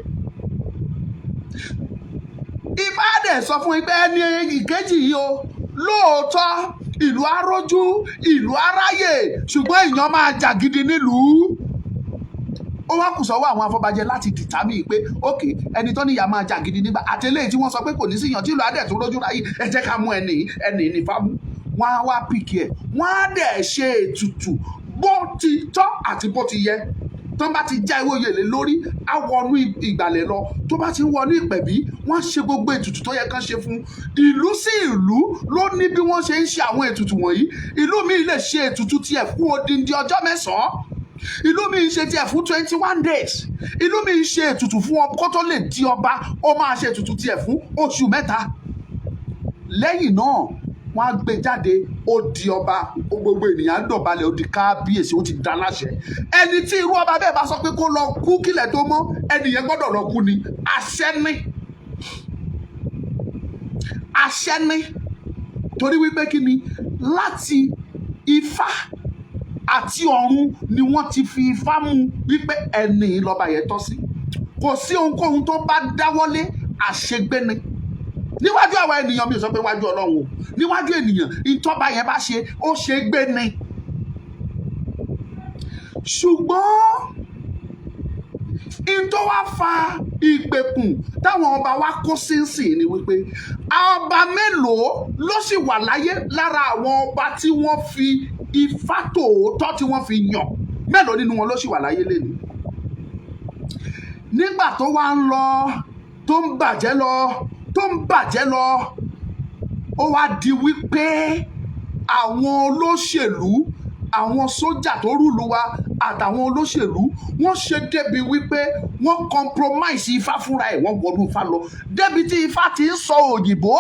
Ifá dẹ̀ sọ fún pé ẹni ìkejì yìí o, lóòótọ́ ìlú á rójú, ìlú á ráyè, ṣùgbọ́n èèyàn máa jà gidi nílùú. Ó wá kù sọ́wọ́ àwọn afọbajẹ láti dìtámì pé ókè, ẹni tó níyà máa jà gidi nígbà àtẹlẹ́yìn tí wọ́n sọ pé kò ní síyàn tí ìlú á dẹ̀ tó rójú ráyè, ẹ jẹ́ ká mú ẹni nífà mú. Wọ́n á wá pìkì ẹ̀, wọ́n á dẹ̀ ṣe ètùtù bó ti tọ́ àti bó ti yẹ. Tó bá ti já ewé oyè lé lórí, á wọnú ìgbàlẹ̀ lọ. Tó bá ti ń wọnú ìpẹ̀bí, wọ́n á ṣe gbogbo ètùtù tó yẹ kán ṣe fún. Ìlú sí ìlú ló ní bí wọ́n ṣe ń ṣe àwọn ètùtù wọ̀nyí. Ìlú mi lè ṣe ètùtù tiẹ̀ fún odindi ọjọ́ 9. Ìlú mi ń ṣe tiẹ̀ fún 21 days. Ìlú mi ń ṣe ètùtù fún ọba kó tó lè di ọba, ó máa ṣe ètùtù tiẹ̀ fún oṣù 3. Lẹ́yìn náà, wọ́n á gbé jáde, ó di ọba, gbogbo ènìyàn dọ̀balẹ̀, ó di kábíyèsí, ó ti dá láṣẹ. Ẹni tí irú ọba bẹ́ẹ̀ bá sọ pé kó lọ kú kílẹ̀ tó mọ́, ẹni yẹn gbọ́dọ̀ lọ kú ni. Àṣẹ ni. Àṣẹ ni. Torí wípé kí ni? Láti Ifá àti ọ̀run ni wọ́n ti fi Ifá mú wípé ẹni lọ́ba yẹn tọ́ sí. Kò sí ohunkóhun tó bá dáwọ́lé, àṣegbé ni. Níwájú àwa ènìyàn, mi ò sọ pé wájú Ọlọ́run o, níwájú ènìyàn ìtọ́ba yẹn bá ṣe, ó ṣe gbé ni. ṣùgbọ́n in tó wá fa ìgbèkùn táwọn ọba wa kó sínsìn ni wípé ọba mélòó ló sì wà láyé lára àwọn ọba tí wọ́n fi ifá tòótọ́ tí wọ́n fi yàn, mélòó nínú wọn ló sì wà láyé lẹ́nu. Nígbà tó wá ń lọ tó ń bàjẹ́ lọ tó ń bàjẹ́ lọ, ó wá di wípé àwọn olóṣèlú, àwọn sójà tó rúlu wa àtàwọn olóṣèlú wọ́n ṣe débi wípé wọ́n compromise ifá fúnra ẹ̀, wọ́n wọnú ifá lọ débi tí ifá ti ń sọ òyìnbó.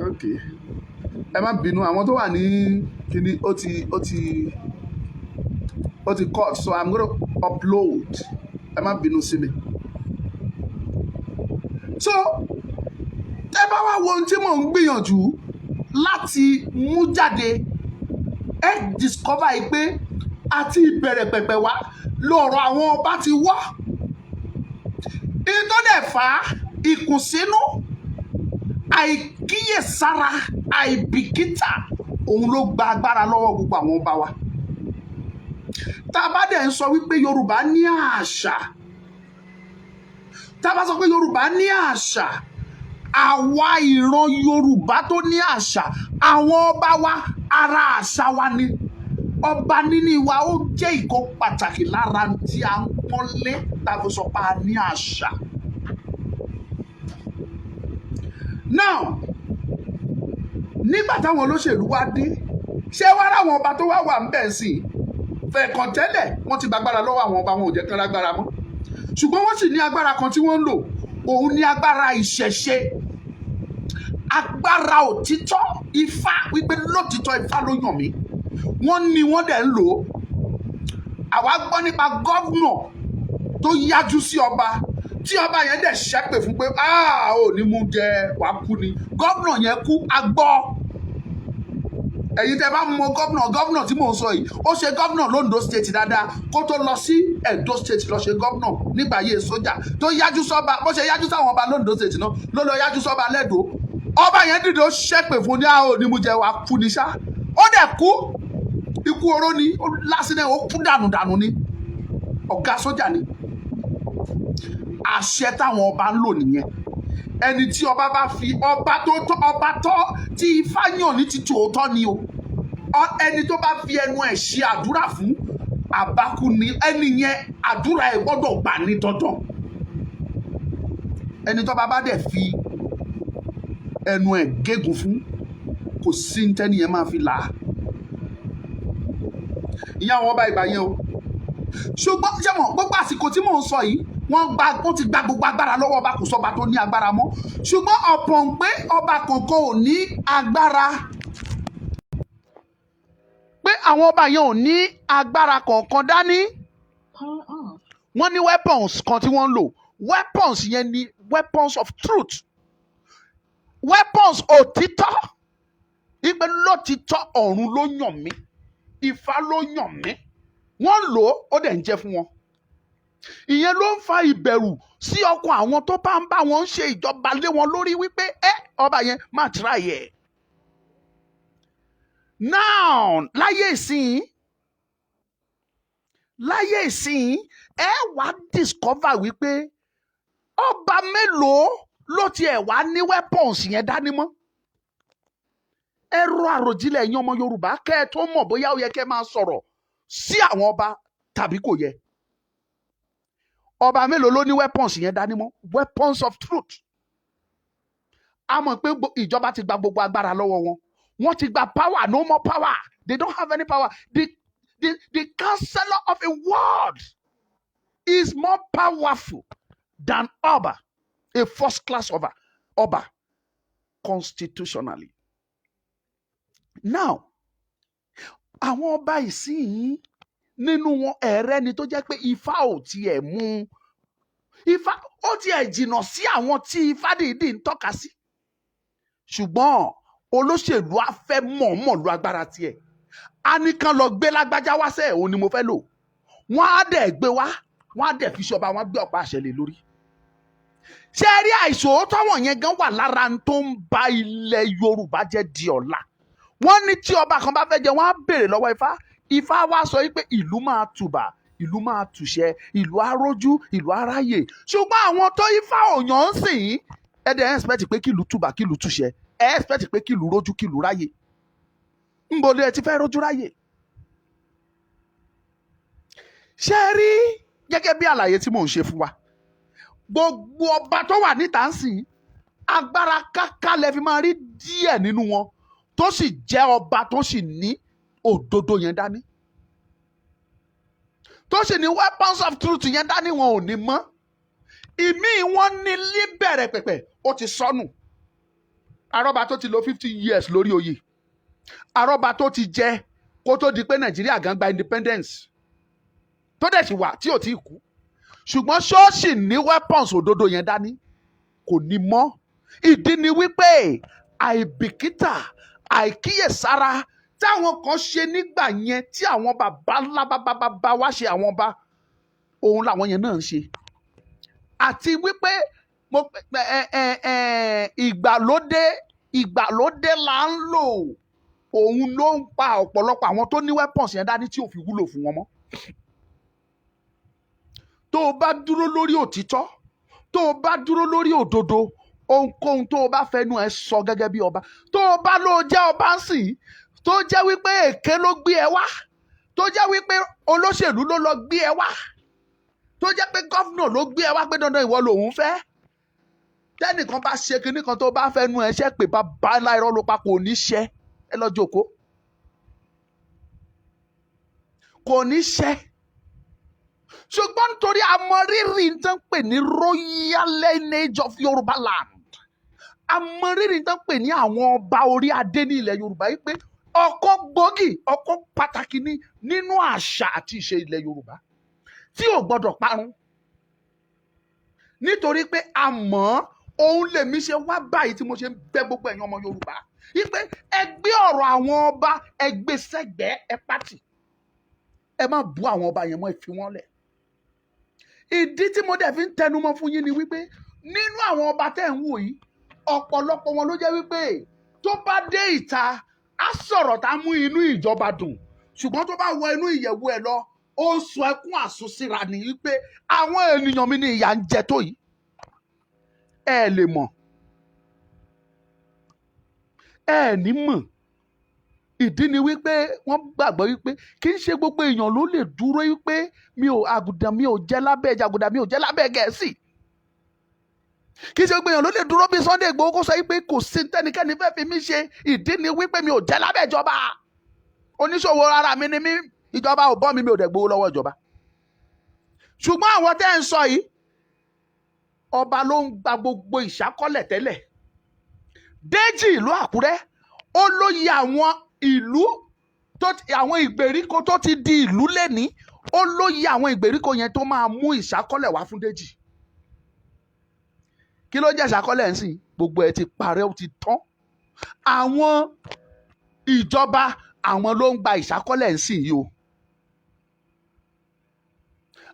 Okay, ẹ má bínú, àwọn tó wà ní kíní ó ti cut, so I'm gonna upload, ẹ má bínú sí mi. So tẹ bá wá wo ohun tí mò ń gbìyànjú láti mú jáde, ẹ discover yìí pé àti ìbẹ̀rẹ̀ pẹ̀pẹ̀ wá lọ̀rọ̀ àwọn ọba ti wá. Ìtọ́ dẹ̀ fà á ìkùnsínú, àìkíyèsára, àìbìkítà, òun ló gba agbára lọ́wọ́ gbogbo àwọn ọba wa. Tá a bá dẹ̀ ń sọ wípé Yorùbá ní àṣà, tá a bá sọ pé Yorùbá ní àṣà, àwa ìran Yorùbá tó ní àṣà, àwọn ọba wa ara àṣà wa ni. Ọba níní wa ó jẹ́ ìkan pàtàkì lára tí a ń pọ́nlé tàbí sọ pé a ní àṣà. Now, nígbà táwọn olóṣèlú wá dé, ṣé wá ráwọn ọba tó wá wà ń bẹ̀ sí fẹ̀kàn tẹ́lẹ̀ wọ́n ti gbàgbára lọ́wọ́ àwọn ọba, wọn ò jẹ́ kán lágbára mọ́. Ṣùgbọ́n wọ́n sì ní agbára kan tí wọ́n ń lò, òun ní agbára ìṣẹ̀ṣe, agbára òtítọ́ ifá, wípé lótìtọ́ ifá ló yàn mí, wọ́n ní wọ́n dẹ̀ ń lò ó. Àwa gbọ́ nípa gọ́vnà tó yájú sí ọba, tí ọba yẹn dẹ̀ ṣépè fún pé ò ní mú jẹ wàá kú ni. Gọ́vnà yẹn kú, a gbọ́. Ẹ̀yin tẹ́ bá mọ gọ́vnà tí mò ń sọ yìí, ó ṣe gọ́vnà l'Ondo state dáadáa kó tó lọ sí Edo state lọ ṣe gọ́vnà nígbà ayé sójà, tó yájú sọ́ba, bó ṣe yájú sáwọn ọba l'Ondo state náà ló lọ yájú sọ́ba l'Edo. Ọba yẹn dìde ó ṣépè fún ní ò ní mú jẹ wàá kú ni ṣá. Ó dẹ̀ kú, ikú oró ni, ó lásìlẹ̀, ó kú dànù ni, ọ̀gá sójà ni. Àṣẹ táwọn ọba ń lò nìyẹn. Ẹni tí ọba bá fi ọba tó tí ifá yàn ní ti tòótọ́ ni o, ẹni tó bá fi ẹnu ẹ̀ ṣe àdúrà fún àbákú ni ẹni yẹn, àdúrà ẹ̀ gbọ́dọ̀ gbà ní dandan. Ẹni tó bá dẹ̀ fi ẹnu ẹ̀ gégùn fún, kò sí ní tẹ́ni yẹn máa fi là á. Ìyá àwọn ọba ìgbà yẹn o. Ṣùgbọ́n ṣé mọ̀ gbogbo àsìkò tí mò ń sọ yìí, wọ́n ti gba gbogbo agbára lọ́wọ́ ọba, kò sọ́ba tó ní agbára mọ́. Ṣùgbọ́n ọ̀pọ̀ ń pé ọba kankan ò ní agbára, pé àwọn ọba yẹn ò ní agbára kankan dání. Wọ́n ní weapons kan tí wọ́n ń lò. Weapons yẹn ni weapons of truth, weapons òtítọ́. Ìpè lótìtọ́ ọ̀run ló yàn mí, ifá ló yàn mí. Wọ́n lò ó dẹ̀ ń jẹ́ fún wọn. Ìyẹn ló ń fa ìbẹ̀rù sí ọkàn àwọn tó bá ń bá wọn ṣe ìjọba lé wọn lórí wípé ọba yẹn má try ẹ̀. Now láyé ìsìn ẹ wá discover wípé ọba mélòó ló tiẹ̀ wá ní weapons yẹn dání mọ́. Ẹ rò àròjinlẹ̀ ẹ̀yin ọmọ Yorùbá kẹ́ ẹ tó mọ̀ bóyá ó yẹ kẹ́ máa sọ̀rọ̀ sí àwọn ọba tàbí kò yẹ. Ọba mélòó ló ní weapons yẹn dání mọ́? Weapons of truth. A mọ̀ pé ìjọba ti gba gbogbo agbára lọ́wọ́ wọn. Wọ́n ti gba power, no more power. They don't have any power. The counselor of a world is more powerful than Oba, a first class Oba, constitutionally. Now, àwọn ọba ìsìn nínú wọn ẹ̀rẹ́ ni tó jẹ́ pé ifá ò tiẹ̀ mú. Ifá ó tiẹ̀ jìnnà sí àwọn tí ifá dìídì ń tọ́ka sí. Ṣùgbọ́n olóṣèlú á fẹ́ mọ̀ọ́mọ̀ lu agbára tiẹ̀. A ní kán lọ gbé lágbájá wá sẹ́ òun ni mo fẹ́ lò. Wọ́n á dẹ̀ gbé wá, wọ́n á dẹ̀ fi ṣọba, wọ́n á gbé ọ̀pá àṣẹ lé lórí. Ṣé ẹ rí àìṣòótọ́ wọ̀nyẹn gan wà lára tó ń ba ilẹ̀ Yorùbá jẹ́ di ọ̀la? wọ́n ní tí ọba kan bá fẹ́ jẹ wọ́n á béèrè lọ́wọ́ Ifá. Ifá wá sọ wípé ìlú máa tùbà, ìlú máa tùṣẹ, ìlú arójú, ìlú aráyè. Ṣùgbọ́n àwọn tó Ifá òyàn ń sìn ẹ̀dẹ̀ expect pé kí ìlú tùbà, kí ìlú tùṣẹ, expect pé kí ìlú rójú, kí ìlú ráyè. Ńbo lẹ ti fẹ́ rójú ráyè? Ṣé rí gẹ́gẹ́ bí àlàyé tí mò ń ṣe fún wa, gbogbo ọba tó wà níta ń sìn agbára káká lẹ fi máa rí díẹ̀ nínú wọn tó sì jẹ́ ọba tó sì ní òdodo yẹn dání, tó sì ní weapons of truth yẹn dání, wọn ò ní mọ́. Ìmí wọn ní líbẹ̀rẹ̀ pẹ̀pẹ̀ ó ti sọnù. Arọ́ba tó ti lò 50 years lórí oyè, arọ́ba tó ti jẹ kó tó di pé Nàìjíríà gan gba independence, tó dẹ̀ sì wà tí ò tí ì kú, ṣùgbọ́n ṣọ́ọ̀ṣì ní weapons òdodo yẹn dání kò ní mọ́. Ìdí ni wípé àìbìkítà, àìkíyèsára táwọn kan ṣe nígbà yẹn tí àwọn bàbá ńlá bàbá wá ṣe àwọn ọba, òun làwọn yẹn náà ń ṣe. Àti wípé ìgbàlódé là ń lò, òun ló ń pa ọ̀pọ̀lọpọ̀ àwọn tó ní weapons yẹn dání tí ò fi wúlò fún wọn mọ́. Tó o bá dúró lórí òtítọ́, tó o bá dúró lórí òdodo, ohunkóhun tó o bá fẹnu ẹ sọ gẹ́gẹ́ bí ọba, tó o bá lọ jẹ́ ọba ń sìn, tó jẹ́ wípé èké ló gbé ẹ wá, tó jẹ́ wípé olóṣèlú ló lọ gbé ẹ wá, tó jẹ́ pé gọ́fúnà ló gbé ẹ wá pé dandan ìwọ lòun fẹ́, tẹ́nìkan bá ṣe kinní kan tó bá fẹnu ẹ ṣẹ́ pé bàbá ńlá irọ́ ló pa, kò ní ṣẹ, ẹ lọ jókòó, kò ní ṣẹ. Ṣùgbọ́n nítorí àmọ̀rírì tó ń pè ní royal lineage of Yorùbá land, àmọ̀rírì tó ń pè ní àwọn ọba orí adé ní ilẹ̀ Yorùbá yìí pé ọ̀kan gbòógì, ọ̀kan pàtàkì nínú àṣà àti ìṣe ilẹ̀ Yorùbá tí ò gbọdọ̀ parun. Nítorí pé a mọ̀ òun lèmi ṣe wá báyìí tí mo ṣe ń bẹ gbogbo ẹ̀yin ọmọ Yorùbá yìí pé ẹ gbé ọ̀rọ̀ àwọn ọba ẹ gbé sẹ́gbẹ̀ẹ́, ẹ pàtì, ẹ má bú àwọn ọba yẹn mọ́, ẹ fi wọ́n lẹ̀. Ìdí tí mo dẹ̀ fi ń tẹnumọ́ fún yín ni wípé nínú àwọn ọba tẹ́ ń wò yìí, ọ̀pọ̀lọpọ̀ wọn ló jẹ́ wípé tó bá dé ìta á sọ̀rọ̀ tá mú inú ìjọba dùn, ṣùgbọ́n tó bá wọ inú ìyẹ̀wù ẹ̀ lọ ó ń sọ ẹkún àsúnsíra ní wípé àwọn ènìyàn mi ní ìyà ń jẹ tó yìí. Ẹ lè mọ̀, ẹ ní mọ̀. Ìdí ni wípé wọ́n gbàgbọ́ wípé kì í ṣe gbogbo èèyàn ló lè dúró wípé àgùdà mi ò jẹ́ lábẹ́ jàgùdà mi ò jẹ́ lábẹ́ Gẹ̀ẹ́sì. Kì í ṣe gbogbo èèyàn ló lè dúró bí Sunday Igboho kó sọ wípé kò sí tẹ́nikẹ́ni fẹ́ fi mí ṣe. Ìdí ni wípé mi ò jẹ́ lábẹ́ ìjọba. Oníṣòwò ara mi ni mí, ìjọba ò bọ́ mi, mi ò dẹ̀ gbowó lọ́wọ́ ìjọba. Ṣùgbọ́n àwọn tẹ́ ń sọ yìí, ọba ló ń gba gbogbo ìṣákọ́lẹ̀ tẹ́lẹ̀. Déjì ìlú Àkúrẹ́ ó lóye àwọn ìlú àwọn ìgbèríko tó ti di ìlú lẹ́ni, ó lóye àwọn ìgbèríko yẹn tó máa mú ìṣákọ́lẹ̀ wá fún Déjì. Kí ló jẹ́ ìṣákọ́lẹ̀ ń sìn? Gbogbo ẹ̀ ti parẹ́, ó ti tán. Àwọn ìjọba àwọn ló ń gba ìṣákọ́lẹ̀ ń sìn yìí o.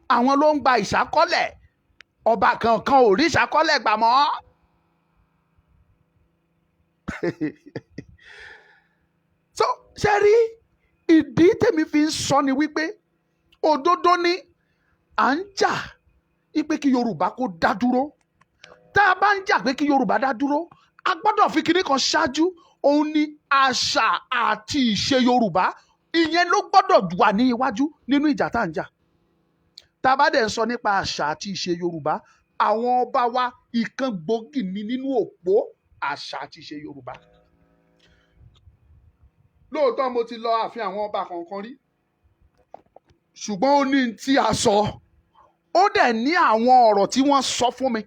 Àwọn ló ń gba ìṣákọ́lẹ̀. Ọba kankan ò rí ìṣákọ́lẹ̀ gbà mọ́. So ṣe rí ìdí tèmi fi ń sọ ni wípé òdodo ni à ń jà wípé kí Yorùbá kó dá dúró. Tá a bá ń jà pé kí Yorùbá dá dúró, a gbọ́dọ̀ fi kinní kan ṣáájú, òun ni àṣà àti ìṣe Yorùbá. Ìyẹn ló gbọ́dọ̀ wà ní iwájú nínú ìjà tá à ń jà. Tá a bá dẹ̀ ń sọ nípa àṣà àti ìṣe Yorùbá, àwọn ọba wa ìkan gbòógì ni nínú òpó àṣà àti ìṣe Yorùbá. Lóòótọ́ mo ti lọ ààfin àwọn ọba kankan rí, ṣùgbọ́n ó ní tí a sọ, ó dẹ̀ ní àwọn ọ̀rọ̀ tí wọ́n sọ fún mi.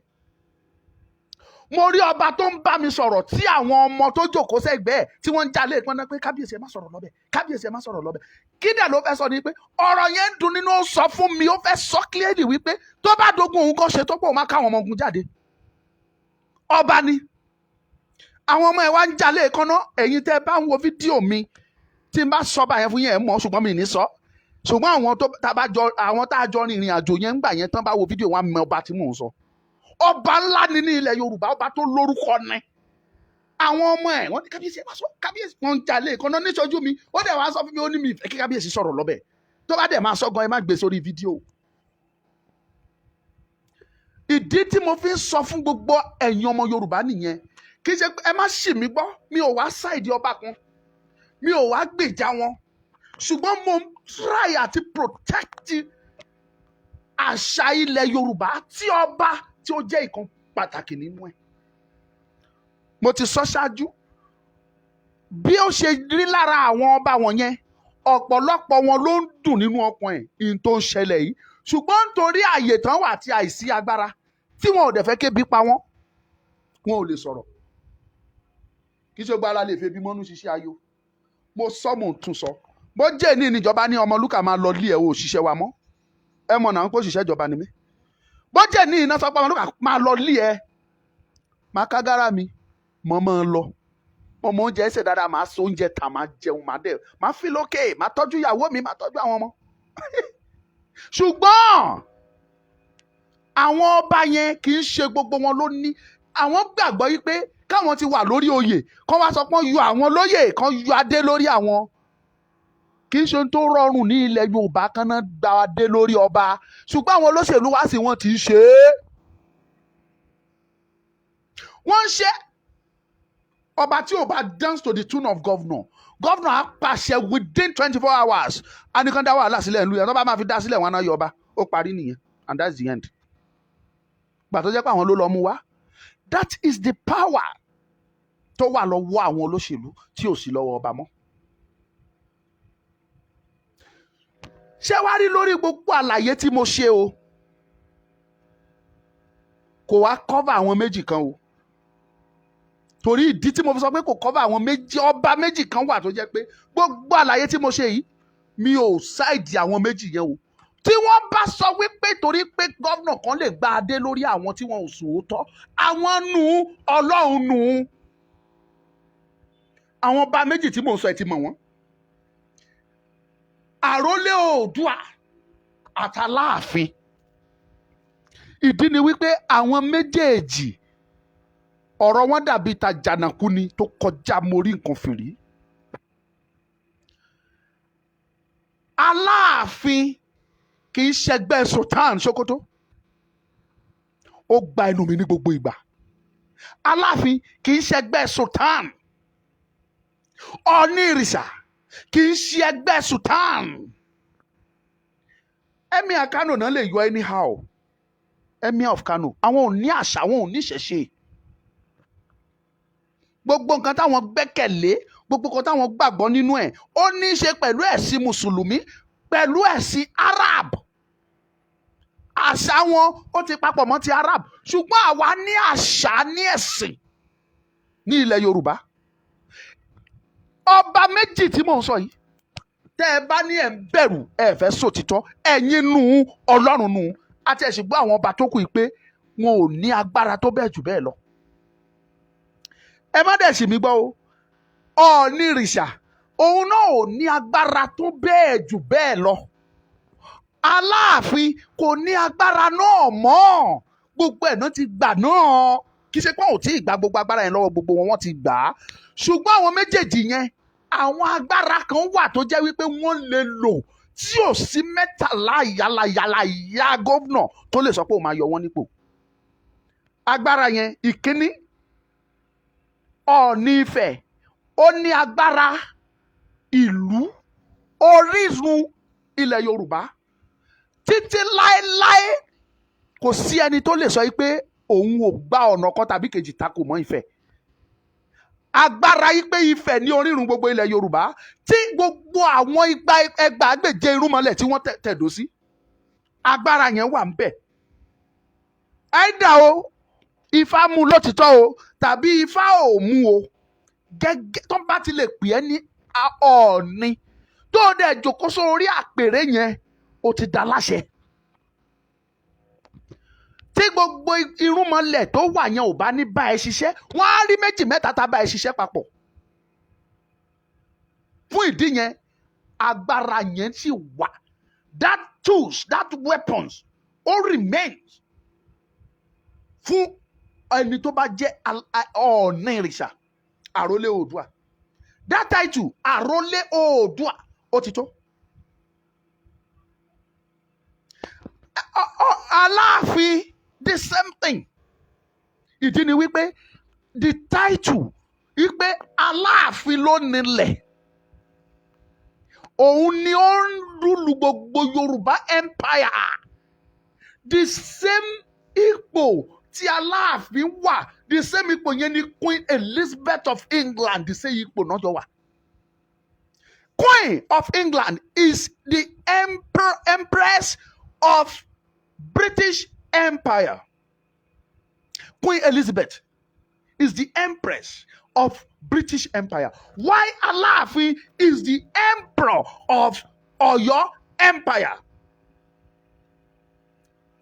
Mo rí ọba tó ń bá mi sọ̀rọ̀ tí àwọn ọmọ tó jókòó sẹ́gbẹ̀ẹ́ tí wọ́n ń jalè pọ́nná pé kábíyèsí ẹ má sọ̀rọ̀ lọ́bẹ̀, kábíyèsí ẹ má sọ̀rọ̀ lọ́bẹ̀. Kí dẹ̀ ló fẹ́ sọ ni pé ọ̀rọ̀ yẹn ń dùn nínú, ó sọ fún mi, ó fẹ́ sọ clearly wípé tó bá dogun òun kan ṣe tó pé òun má káwọn ọmọ ogun jáde. Ọba ni. Àwọn ọmọ ẹ wá ń jalè kọ́nà, ẹ̀yin tẹ́ bá ń wo fídíò mi tí n bá sọ báyẹn fún yẹn mọ̀, ṣùgbọ́n mi ní sọ. Ṣùgbọ́n àwọn tá a jọ rìnrìn àjò yẹn ń gbà yẹn tán bá wo fídíò wọn mọ ọba tí mò ń sọ. Ọba ńlá ni ní ilẹ̀ Yorùbá, ọba tó lórúkọ ni. àwọn ọmọ ẹ̀ wọ́n ní kábíyèsí ẹ̀ wá sọ kábíyèsí wọ́n ń jalè ìkànnà níṣojú mi ó dẹ̀ wá sọ fún mi ó ní mi ìfẹ́ kí kábíyèsí sọ̀rọ̀ lọ́bẹ̀ tó bá dẹ̀ máa sọ gan ẹ má gbé sórí fídíò. ìdí tí mo fi ń sọ fún gbogbo ẹ̀yin ọmọ Yorùbá nìyẹn kì í ṣe ẹ má ṣì mí gbọ́ mi ò wá sáìdì ọba kan mi ò wá gbèjà wọn ṣùgbọ́n mo ń try àti protect àṣà ilẹ̀ Yorùbá tí ọba tí ó jẹ́ ìkan pàtàkì nínú ẹ̀. mo ti sọ ṣáájú bí ó ṣe rí lára àwọn ọba wọ̀nyẹn ọ̀pọ̀lọpọ̀ wọn ló ń dùn nínú ọkàn ẹ̀ ìyẹn tó ń ṣẹlẹ̀ yìí ṣùgbọ́n nítorí àyè tán wà àti àìsí agbára tí wọn ò dẹ̀ fẹ́ kébi pa wọ́n wọn ò lè sọ̀rọ̀ kì í ṣe gbára lè febi mọ́nú ṣiṣẹ́ ayọ̀ mo sọ mo tún sọ bó jẹ́ ní ìjọba ní Ọmọlúkà máa lọ lé ẹ̀ o òṣìṣẹ́ wa mọ́ ẹ mọ̀ náà ń pò òṣìṣẹ́ ìjọba ni mí bó jẹ́ ní iná sọ pé Ọmọlúkà máa lọ lé ẹ̀ máa kágára mi mọ́ máa lọ ọmọ oúnjẹ ẹsẹ̀ dáadáa máa so oúnjẹ tà máa jẹun máa dẹ̀ máa fi lókè máa tọ́jú ìyàwó mi máa tọ́jú àwọn ọmọ ṣùgbọ́n àwọn ọba yẹn kì í ṣe gbogbo wọn ló ní àwọn gbàgbọ́ yí pé káwọn ti wà lórí oyè kán wá sọ pé yọ àwọn lóyè kán yọ adé lórí àwọn kì í ṣe tó rọrùn ní ilẹ̀ Yorùbá kan náà gba adé lórí ọba ṣùgbọ́n àwọn olóṣèlú wá sí wọn ti ń ṣe é wọ́n ń ṣe ọba tí ò bá dance to the tune of governor á pàṣẹ within 24 hours a ní kán dá wàhálà sílẹ̀ ìlú yẹn tó bá máa fi dá sílẹ̀ wọn náà yọ ọba ó parí nìyẹn and that's the end gbà tó jẹ́ pé àwọn ló lọ mú wá that is the power tó wà lọ́wọ́ àwọn olóṣèlú tí ò sí lọ́wọ́ ọba mọ́. ṣé wàá rí lórí gbogbo àlàyé tí mo ṣe o kò wá cover àwọn méjì kan o torí ìdí tí mo fi sọ pé kò cover àwọn méjì ọba méjì kan wà tó jẹ́ pé gbogbo àlàyé tí mo ṣe yìí mi ò ṣáìdì àwọn méjì yẹn o tí wọ́n bá sọ wípé torí pé gómìnà kan lè gba adé lórí àwọn tí wọn ò sòótọ́ àwọn nù Ọlọ́run nù àwọn ọba méjì tí mò ń sọ ẹ ti mọ̀ wọ́n àrólé Oòduà àtàláàfin ìdí ni wípé àwọn méjèèjì ọ̀rọ̀ wọn dàbí ta jànàkú ni tó kọjá mórí nǹkan fìrí. Aláàfin kì í ṣẹgbẹ́ Sultan Sokoto ó gba ẹnu mi ní gbogbo ìgbà Aláàfin kì í ṣẹgbẹ́ Sultan Ọ̀nìrìṣà kì í ṣe ẹgbẹ́ Sultan Emir Kano náà lè yọ anyhow Emir of Kano àwọn ò ní àṣà àwọn ò ní ìṣẹ̀ṣe gbogbo nǹkan táwọn gbẹ́kẹ̀lé gbogbo nǹkan táwọn gbàgbọ́ nínú ẹ̀ ó ní í ṣe pẹ̀lú ẹ̀sìn mùsùlùmí pẹ̀lú ẹ̀sìn Arab àṣà wọn ó ti papọ̀ mọ́ ti Arab ṣùgbọ́n àwa ní àṣà ní ẹ̀sìn ní ilẹ̀ Yorùbá ọba méjì tí mò ń sọ yìí tẹ́ ẹ bá ní ẹ̀ ń bẹ̀rù ẹ fẹ́ sòtítọ́ ẹ̀yin nù Ọlọ́run nù àti ẹ̀sìngbọ́ àwọn ọba tó kù yìí pé wọn ò ní agbára tó bẹ́ẹ̀ jù bẹ́ẹ̀ lọ ẹ má dẹ̀ sì mí gbọ́ o Ọ̀nìrìṣà òun náà ò ní agbára tó bẹ́ẹ̀ jù bẹ́ẹ̀ lọ Aláàfin kò ní agbára náà mọ́ gbogbo ẹ̀ náà ti gbà náà kì í ṣe pé wọn ò tí ì gba gbogbo agbára yẹn lọ́wọ́ gbogbo wọn ti gbà á ṣùgbọ́n àwọn méjèèjì yẹn àwọn agbára kan wà tó jẹ́ wípé wọ́n lè lò tí ò sí mẹ́tàlá yàlàyàlà ìyá gómìnà tó lè sọ pé òun máa yọ wọ́n nípò agbára yẹn ìkíní Ọọ̀ni Ifẹ̀ ó ní agbára ìlú orísun ilẹ̀ Yorùbá títí láéláé kò sí ẹni tó lè sọ pé òun ò gba ọ̀nà kan tàbí kejì takò mọ́ Ifẹ̀ agbára yìí pé Ifẹ̀ ní orírun gbogbo ilẹ̀ Yorùbá tí gbogbo àwọn ẹgbàágbèje irúnmọlẹ̀ tí wọ́n tẹ̀dó sí agbára yẹn wà ń bẹ̀ ẹ̀dá o Ifá mú lótìtọ́ o tàbí Ifá ò mú o gẹ́gẹ́ tó bá ti lè pè é ní Ọọ̀ni tó dẹ̀ jókòó sórí àpèrè yẹn ó ti dá láṣẹ tí gbogbo irúnmọlẹ̀ tó wà yẹn ò bá ní bá ẹ ṣiṣẹ́ wọ́n á rí méjì mẹ́ta tá bá ẹ ṣiṣẹ́ papọ̀ fún ìdí yẹn agbára yẹn sì wà that tools that weapons ó remains fún ẹni tó bá jẹ́ Ọ̀nìrìṣà àrólé Oòduà. That title, àrólé Oòduà, ó ti tó. Aláàfin, the same thing. Ìdí ni wípé the title wípé Aláàfin ló nílẹ̀. Òun ni ó ń rúlu gbogbo Yorùbá empire. The same ipò tí Aláàfin wà, the same ipò yẹn ni Queen Elizabeth of England, the same ipò náà jọ wà. Queen of England is the empress of British Empire. Queen Elizabeth is the empress of British Empire. Why Aláàfin is the emperor of Ọ̀yọ́ Empire.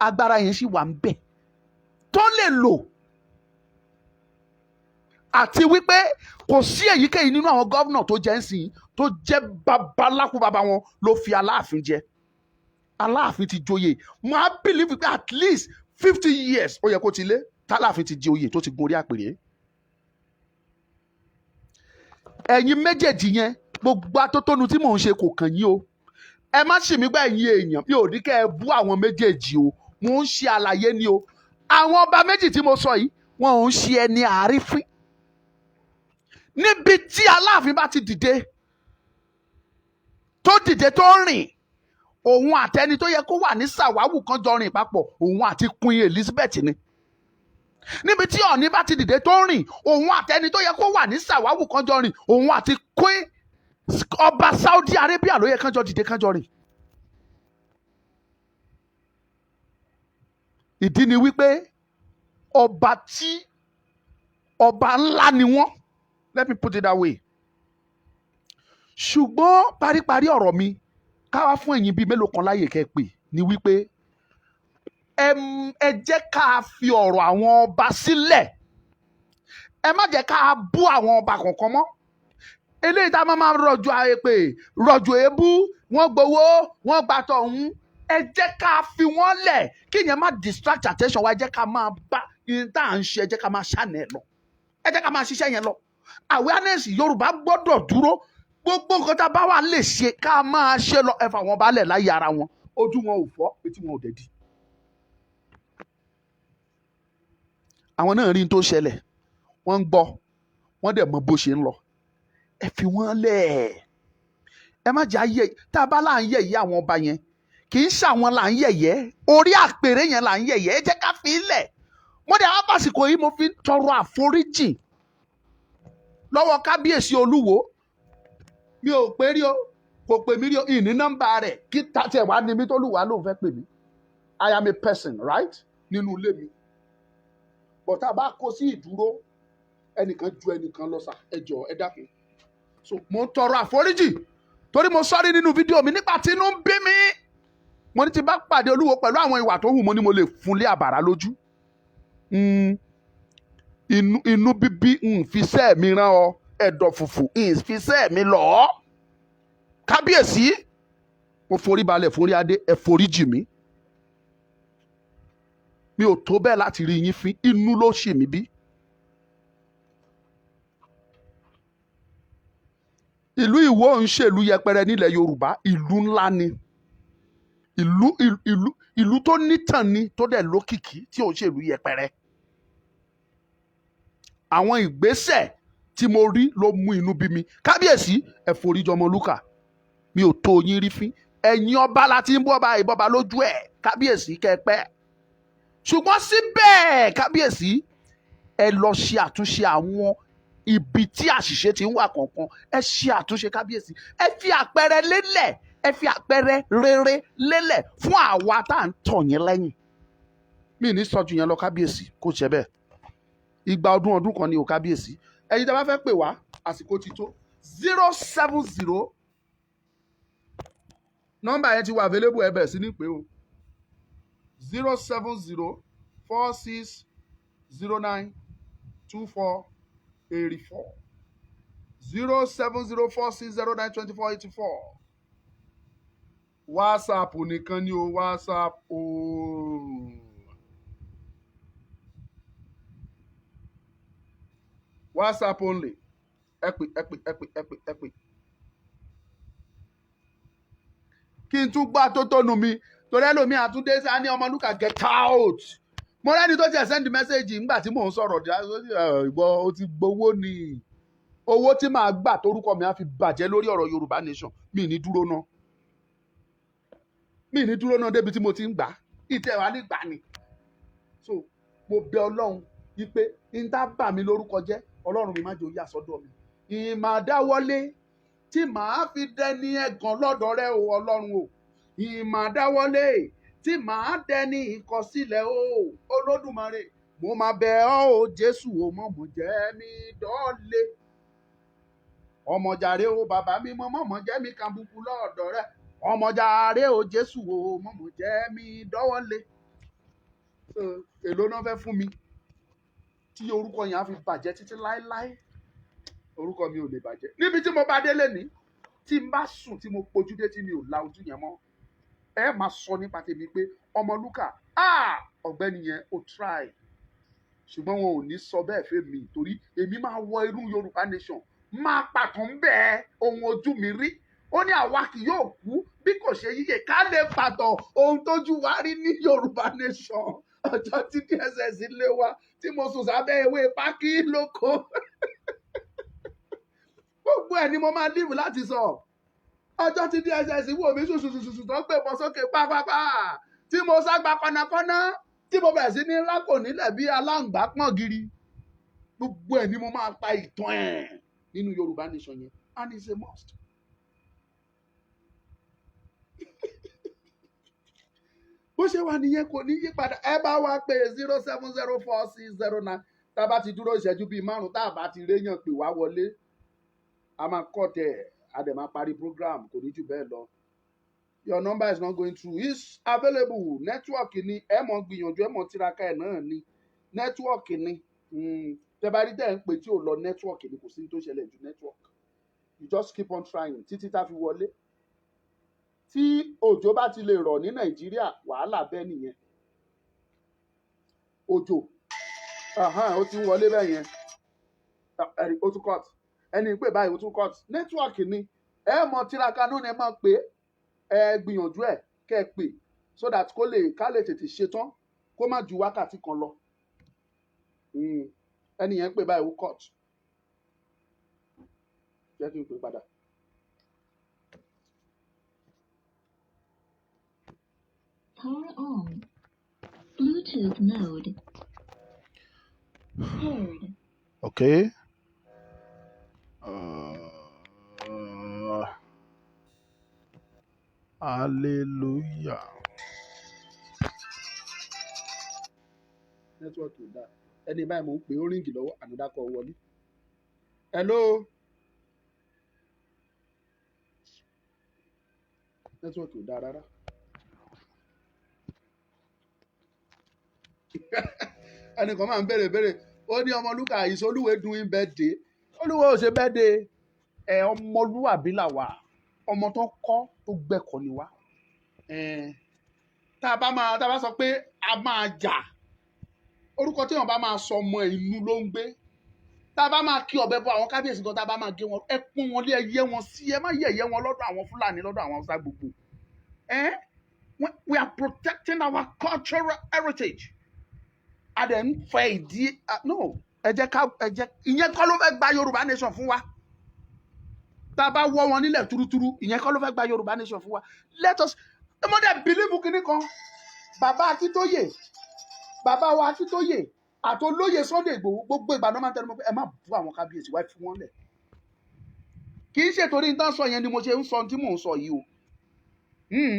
Agbára yẹn sì wà ń bẹ̀ tó lè lò. Àti wípé kò sí èyíkéyìí nínú àwọn gọ́vnà tó jẹ́ ń sìn tó jẹ́ babaláku bàbá wọn ló fi Aláàfin jẹ. Aláàfin ti joyè. Mo á believe pé at least 50 years ó yẹ kó ti lé tAláàfin ti joyè tó ti gorí àpèrè. Ẹ̀yin méjèèjì yẹn gbogbo atótónu tí mò ń ṣe kò kàn yín o. Ẹ má ṣì mí gbà ẹ̀yin èèyàn bí ò ní kẹ́ ẹ bú àwọn méjèèjì o. Mo ń ṣe àlàyé ni o. Àwọn ọba méjì tí mo sọ yìí wọn ò ń ṣe ẹni àrífín. Níbi tí Aláàfin bá ti dìde tó rìn, òun àtẹni tó yẹ kó wà ní sàwáwù kan jọ rìn papọ̀, òun àti Queen Elizabeth ni. Níbi tí Ọ̀ọ̀ni bá ti dìde tó rìn, òun àtẹni tó yẹ kó wà ní sàwáwù kan jọ rìn, òun àti Queen ọba Saudi Arabia ló yẹ kán jọ dìde kán jọ rìn. Ìdí ni wípé ọba ńlá ni wọ́n. Let me put it that way. Ṣùgbọ́n paríparí ọ̀rọ̀ mi káwá fún ẹ̀yin bíi mélòó kan láyè kẹ́ pè ní wípé ẹ jẹ́ ká fi ọ̀rọ̀ àwọn ọba sílẹ̀. Ẹ má jẹ́ ká bú àwọn ọba kankan mọ́. Eléyìí tá a máa rọ̀jò àyèpè, rọ̀jò èébú, wọ́n gbowó, wọ́n gbà tọ̀hún. Ẹ jẹ́ ká fi wọ́n lẹ̀ kí ìyẹn má distract attention wa. Ẹ jẹ́ ká máa bá ìyẹn tá à ń ṣe, ẹ jẹ́ ká máa ṣàná ẹ lọ. Ẹ jẹ́ ká máa ṣiṣẹ́ yẹn lọ. Awareness Yorùbá gbọ́dọ̀ dúró. Gbogbo nǹkan tá a bá wà lè ṣe ká máa ṣe lọ. Ẹ fà wọn balẹ̀ láyé ara wọn. Ojú wọn ò fọ́, etí wọn ò dẹ̀dí. Àwọn náà rí n tó ṣẹlẹ̀, wọ́n ń gbọ́, wọ́n dẹ̀ mọ bó ṣe ń lọ. Ẹ fi wọ́n lẹ̀. Ẹ má jẹ́ ayé tá a bá là ń yẹ̀yẹ́ àwọn ọba yẹn, kì í ṣàwọn là ń yẹ̀yẹ́, orí àpèrè yẹn là ń yẹ̀yẹ́. Ẹ jẹ́ ká fi lẹ̀. Mo dẹ̀ á fàsìkò yìí mo fi ń tọrọ àforíjì lọ́wọ́ kábíyèsí Olúwo. Mi ò pé rí o, kò pè mí rí o, ìní nọ́mbà rẹ̀ kí tiẹ̀ wá ní mi tó lùwà lóun fẹ́ pè mí. I am a person, right? Nínú ilé mi. But tá a bá kó sí ìdúró, ẹnìkan ju ẹnìkan lọ sà, ẹ jọ̀ọ́ ẹ dákun. So mo ń tọrọ àforíjì torí mo sọ́rí nínú fídíò mi nígbà tí inú ń bí mi. Mo ní tí bá pàdé Olúwo pẹ̀lú àwọn ìwà tó hù, mo ní mo lè fúnlé àbàrà lójú. Inú bíbí ìfisẹ́ mi rán ọ, ẹ̀dọ̀ fùfù ìfisẹ́ mi lọ ọ́. Kábíyèsí, mo forí balẹ̀ forí adé, ẹ foríjì mi. Mi ò tó bẹ́ẹ̀ láti rí yín fín, inú ló ṣe mí bí. Ìlú Ìwó ń ṣèlú yẹpẹrẹ nílẹ̀ Yorùbá, ìlú ńlá ni. Ìlú tó nítàn ni, tó dẹ̀ lókìkí, tí ò ń ṣèlú yẹpẹrẹ. Àwọn ìgbésẹ̀ tí mo rí ló mú inú bí mi. Kábíyèsí, ẹ foríjì Ọmọlúkà. Mi ò tó yín rí fín. Ẹ̀yin ọba láti ń bọ́ ọba ìbọba lójú ẹ̀. Kábíyèsí kẹ́pẹ́. Ṣùgbọ́n síbẹ̀ kábíyèsí, ẹ lọ ṣe àtúnṣe àwọn ibi tí àṣìṣe ti ń wà kọ̀ọ̀kan. Ẹ ṣe àtúnṣe kábíyèsí. Ẹ fi àpẹẹrẹ lélẹ̀. Ẹ fi àpẹẹrẹ rere lélẹ̀ fún àwa tá à ń tọ̀ yín lẹ́yìn. Mi ní sọ́jú yẹn lọ kábíyèsí, kò ṣe bẹ́ẹ̀. Ìgbà ọdún kan ni o kábíyèsí. Ẹ̀yin tí a bá fẹ́ pè wá, àsìkò ti tó. 070 nọ́mbà yẹn ti wà available, ẹ bẹ̀rẹ̀ sí ní pé o. 070 4609 2484. 070 4609 2484. WhatsApp nìkan ni o, WhatsApp o. WhatsApp only. ẹ pè. Kí n tún gbá tó tónu mi torí ẹlòmíì àtúndé sá ní Ọmọlúkà get out. Mo rẹ́ni tó tiẹ̀ send message nígbà tí mò ń sọ̀rọ̀ ìwọ o ti gbowó ni owó tí màá gbà torúkọ mi á fi bàjẹ́ lórí ọ̀rọ̀ Yorùbá Nation mi ní dúró náà débi tí mo ti ń gbà ìtẹ̀wá nígbà ni. So mo bẹ Ọlọ́run yí pé n tá bà mí lórúkọ jẹ́ Ọlọ́run mi má jẹ́ ó yà sọ́dọ̀ mi. Ìmàdáwọlé tí màá fi dẹni ẹ̀gàn lọ́dọ̀ rẹ o Ọlọ́run o. Ìmàdáwọlé tí màá dẹni ìkọ̀sílẹ̀ o Olódùmarè. Mo máa bẹ ọ́ o Jésù o mọ̀ mọ̀ jẹ́ mi dọ́lé. Ọmọjàre o bàbá mi mọ̀ mọ̀ jẹ́ mi kàbùkù lọ́dọ̀ rẹ. Ọmọjàre o Jésù o mọ̀ mọ̀ jẹ́ mi dọ́wọ́lé. Èló náà fẹ́ fún mi tí orúkọ yẹn á fi bàjẹ́ títí láéláé. Orúkọ mi ò lè bàjẹ́ níbi tí mo bá délé ní tí n bá sùn tí mo pojú dé tí mi ò la ojú yẹn mọ́ ẹ máa sọ nípa tèmi pé Ọmọlúkà ọ̀gbẹ́ni yẹn ó try ṣùgbọ́n wọn ò ní sọ bẹ́ẹ̀ fẹ́ mi torí èmi máa wọ irú Yorùbá Nation máa pàtàn bẹ́ẹ̀ ohun ojú mi rí ó ní àwa kì yóò kú bí kò ṣe yíyẹ ká lè pàtàn ohun tójú wa rí ní Yorùbá Nation ọjọ́ tí DSS lé wa tí mo sùn sábẹ́ ewé pákí lóko gbogbo ẹ̀ ni mo máa dìbò láti sọ ọjọ́ tí DSS wò mí ṣùṣùṣùṣù tó ń gbé bọ́ sókè pápápá tí mo ságbá kọ́nàkọ́nà tí mo bẹ̀rẹ̀ sí ní lákò nílẹ̀ bí aláǹgbá pọ̀n giri gbogbo ẹ̀ ni mo máa pa ìtàn ẹ̀ nínú Yorùbá Nation yẹn and it's a must. bó ṣe wà nìyẹn kò ní yí padà ẹ bá wa pé 0704609 tá a bá ti dúró ìṣẹ́jú bíi 5 tá a bá ti réyàn pè wá wọlé a máa kọ́ tẹ̀ a dẹ̀ máa parí program kò ní jù bẹ́ẹ̀ lọ. Your number is not going through. It's available. Network ni ẹ mọ̀ gbìyànjú ẹ mọ̀ tiraka ẹ̀ náà ni. Network ni. Tẹ́bárí tẹ̀ ń pè tí ò lọ network ni kò sí ní tó ṣẹlẹ̀ ju network. You just keep on trying títí tá fi wọlé. Tí òjò bá ti lè rọ̀ ní Nàìjíríà wàhálà bẹ́ẹ̀ nìyẹn. Òjò ó ti ń wọlé bẹ́ẹ̀ yẹn. Ó tún cut. Ẹni pé báyìí ó tún cut. Network ni ẹ mọ̀ tiraka náà ni ẹ máa pè é. Gbìyànjú ẹ kẹ́ ẹ pè so that ká lè tètè ṣetán kó má ju wákàtí kan lọ ẹni yẹn pè báyìí ó cut jẹ́ kí n pè padà. Power on. Bluetooth mode. Paired. Okay. Hallelujah. Network ò dáa. Ẹni báyìí mò ń pè ó ríǹgì lọ́wọ́ ànúdákọ̀ wọlé. Hello. Network ò dáa rárá. Ẹnìkan máa ń béèrè ó ní Ọmọlúkà ìsolúwe doing birthday. Olúwa ò ṣe birthday. Ọmọlúwàbí là wà. Ọmọ tó kọ́ tó gbẹ́kọ̀ ni wá. Tá a bá sọ pé a máa jà orúkọ tí wọn bá máa sọ ọmọ inú ló ń gbé. Tá a bá máa kí ọ̀bẹ bọ àwọn kábíyèsí kan tá a bá máa gé wọn ẹ pọ́n wọn lé ẹ yẹ wọn sí ẹ má yẹ̀yẹ́ wọn lọ́dọ̀ àwọn Fúlàní lọ́dọ̀ àwọn Haúsá gbogbo. We are protecting our cultural heritage. A dẹ̀ ń fẹ́ ìdí no ẹ jẹ́ ìyẹn kọ́ ló fẹ́ gba Yorùbá Nation fún wa. Tá a bá wọ́ wọn nílẹ̀ túrútúrú ìyẹn kọ́ ló fẹ́ gba Yorùbá Nation fún wa. Let us ọmọdé bìlíìfù kìíní kan bàbá wa Akíntóyè àtolóyè Sunday Ìgbòho gbogbo ìgbà náà máa ń tẹnu mọ́ pé ẹ má bú àwọn kábíyèsí wá fún wọn lẹ̀. Kì í ṣètòrí ní tán sọ yẹn ni mo ṣe ń sọ tí mò ń sọ yìí o.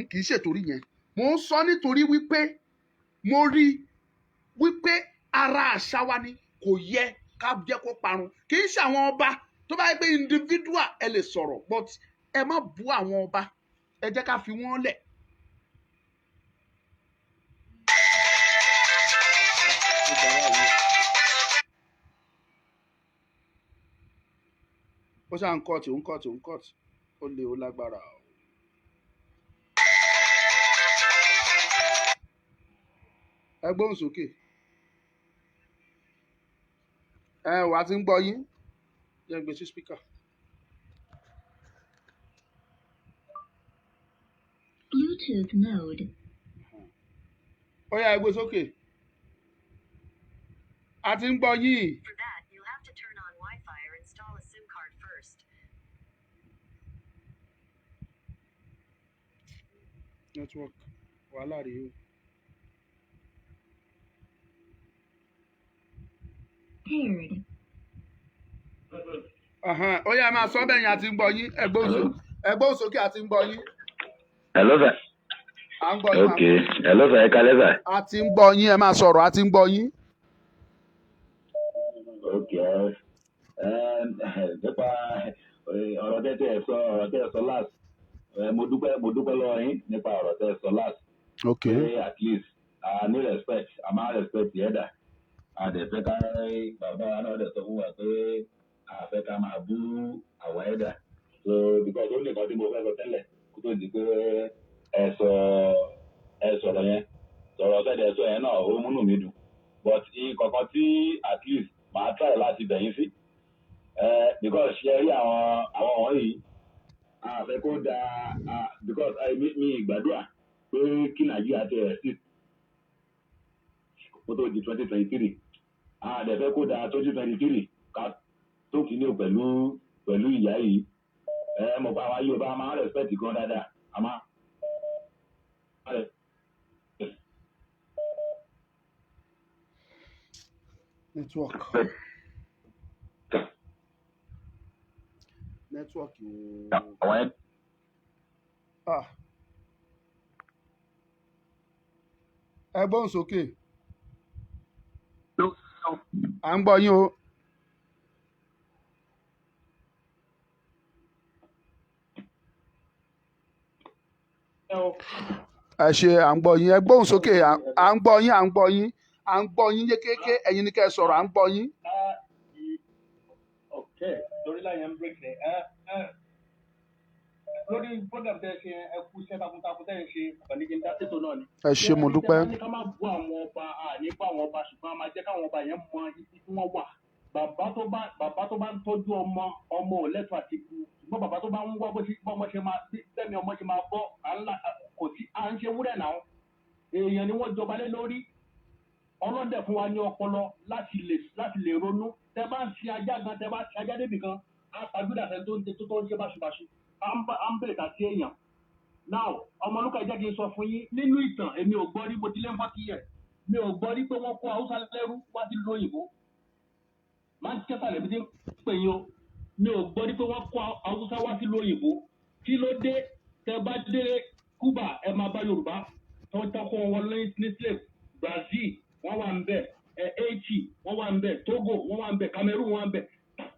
Kì í ṣètòrí yẹn mò ń sọ nítorí wípé mo rí wípé ara àṣà wa ni kò yẹ ká jẹ́ kó parun. Kì í ṣe àwọn ọba tó bá yẹ pé individual ẹ lè sọ̀rọ̀ but ẹ má bú àwọn ọba ẹ jẹ́ ká fi wọ́n lẹ̀. Ó ṣáà ń kọ́ọ̀tì ó lè ó lágbára o. Ẹ gbóhùn sókè. Wà á ti ń gbọ́ yín. Jẹ́ gbé sí speaker. Bluetooth mode. Ó yá, ẹ gbé sókè. A ti ń gbọ́ yín. For that, you have to turn on Wi-Fi or install a SIM card first. Network wàhálà rèé o. Paired. Ó yá, ẹ máa sọ bẹ́ẹ̀ yẹn, a ti ń gbọ́ yín. Ẹgbẹ́ òsókè, a ti ń gbọ́ yín. Hello sir. À ń gbọ́ yín. Okay. Hello sir, ẹ kálẹ́ sir. A ti ń gbọ́ yín, ẹ máa sọ̀rọ̀, a ti ń gbọ́ yín. Okay. Nípa ọ̀rọ̀ tẹ́ ẹ sọ last. Mo dúpẹ́ lọ́wọ́ yín nípa ọ̀rọ̀ tẹ́ ẹ sọ last. Okay. At least I need respect. I máa respect the elder. Àdẹ̀fẹ́ ká bàbá náà dẹ̀ sọ fún wa pé àfẹ́ ká máa bú àwọn elder. So because ó lè kọ́ tí mo fẹ́ sọ tẹ́lẹ̀ kó tó di pé ẹ sọ̀rọ̀ yẹn. Sọ̀rọ̀ sẹ́dẹ̀ sọ yẹn náà ó múnú mi dùn. But nǹkan tí at least màá try láti bẹ̀yìn sí. Because ṣe rí àwọn wọ̀nyí àfẹ́ kó da because mi ìgbàdúrà pé kí Nàìjíríà ti rẹ̀ sí kó tó di 2023 àdẹ̀fẹ́ kó da 2023 ká tó kìíní pẹ̀lú ìyá yìí mo pa àwọn Yorùbá máa respect gan dáadáa àmọ́ Network àwọn ẹ gbóhùn sókè. À ń gbọ́ yín o. Ẹ ṣe à ń gbọ́ yín, ẹ gbóhùn sókè, à ń gbọ́ yín, à ń gbọ́ yín, à ń gbọ́ yín yékéyéké, ẹ̀yin ni kẹ́ ẹ sọ̀rọ̀, à ń gbọ́ yín. Okay, lórí láyé ń break rẹ̀ lórí program tẹ́ ẹ ṣe ẹ kú iṣẹ́ takuntakun tẹ́ ẹ ṣe àpàlẹ́jẹ́ ń dá tètò náà ni. Ẹ ṣe mo dúpẹ́. ní ká má bú àwọn ọba àní bú àwọn ọba ṣùgbọ́n a máa jẹ́ káwọn ọba yẹn mọ ibi tí wọ́n wà. Bàbá tó bá ń tọ́jú ọmọ ò lẹ́tọ̀ọ́ àti kú ṣùgbọ́n bàbá tó bá ń wá bọ́mọ ṣe máa bẹ́ẹ̀ni ọmọ ṣe máa bọ́ kò sí à ń ṣe wúrẹ̀ náà èèyàn ni wọ́n jọba lé lórí ọlọ́dẹ fún wa ní ọpọlọ láti lè ronú tẹ bá ń ṣe ajá gan tẹ bá ṣe ajá débì kan á pàjùdà fẹ́ tó ń ṣe báṣubàṣu à ń bèrè tà sí èèyàn now Ọmọlúkà jẹ́ kí n sọ fún yín nínú ìtàn èmi ò gbọ́ rí mo ti lé 40 years mi ò gbọ́ rí pé wọ́n kó Haúsá lẹ́rú wá sí lóyìnbó Manchester lèmi ti ń pè yín o mi ò gbọ́ rí pé wọ́n kó Haúsá wá sí lóyìnbó kí ló dé tẹ bá dé Cuba ẹ máa bá Yorùbá tó ń takò wọn ní slave Brazil wọ́n wà ń bẹ̀ Haiti wọ́n wà ń bẹ̀ Togo wọ́n wà ń bẹ̀ Cameroon wọ́n wà ń bẹ̀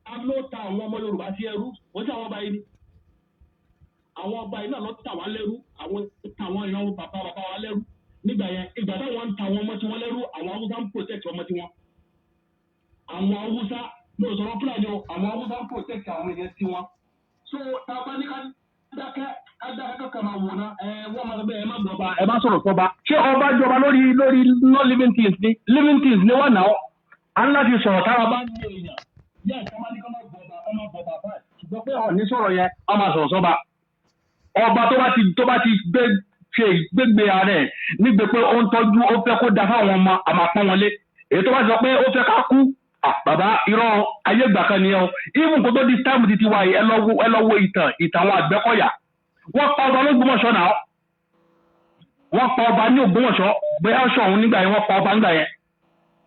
ta ló ta àwọn ọmọ Yorùbá sí ẹrú wọ́n sì àwọn ọba yìí ni àwọn ọba yìí náà lọ tà wá lẹ́rú àwọn èèyàn bàbá wa lẹ́rú nígbà yẹn ìgbà táwọn ń ta àwọn ọmọ tí wọ́n lẹ́rú àwọn Haúsá ń protect ọmọ tí wọ́n àwọn Haúsá ní òṣòro Fúlàní o àwọn Haúsá ń protect àwọn èèyàn tí wọ́n so tá a bá ní ká dákẹ́ kankan máa wò ná wọ́n máa bẹ́ẹ̀ ẹ má gbọ́ba ẹ má sọ̀rọ̀ sọ́ba ṣé ọba jọba lórí no living things ni wọ́n náà á ń láti sọ̀rọ̀ táwa bá ní èèyàn yẹ́ ẹ̀ ká má ní ká má gbọ́ba báyìí ṣùgbọ́n pé ọ̀ ní sọ̀rọ̀ yẹn á máa sọ̀rọ̀ sọ́ba ọba tó bá ti gbégbé ààrẹ nígbè pé ó ń tọ́jú ó fẹ́ kó da fáwọn ọmọ àmàpọ́n wọlé èyí tó bá sọ pé ó fẹ́ ká kú bàbá irọ́ ayé ìgbà kan nìyẹn o even kó tó di táìmù títí wáyé ẹ lọ wo ìtàn àwọn Àgbẹ̀kọ̀yà wọ́n pa ọba l'Ógbómọ̀ṣọ́ náà wọ́n pa ọba ní Ògbómọ̀ṣọ́ bóyá ṣọ̀hún nígbà yẹn wọ́n pa ọba nígbà yẹn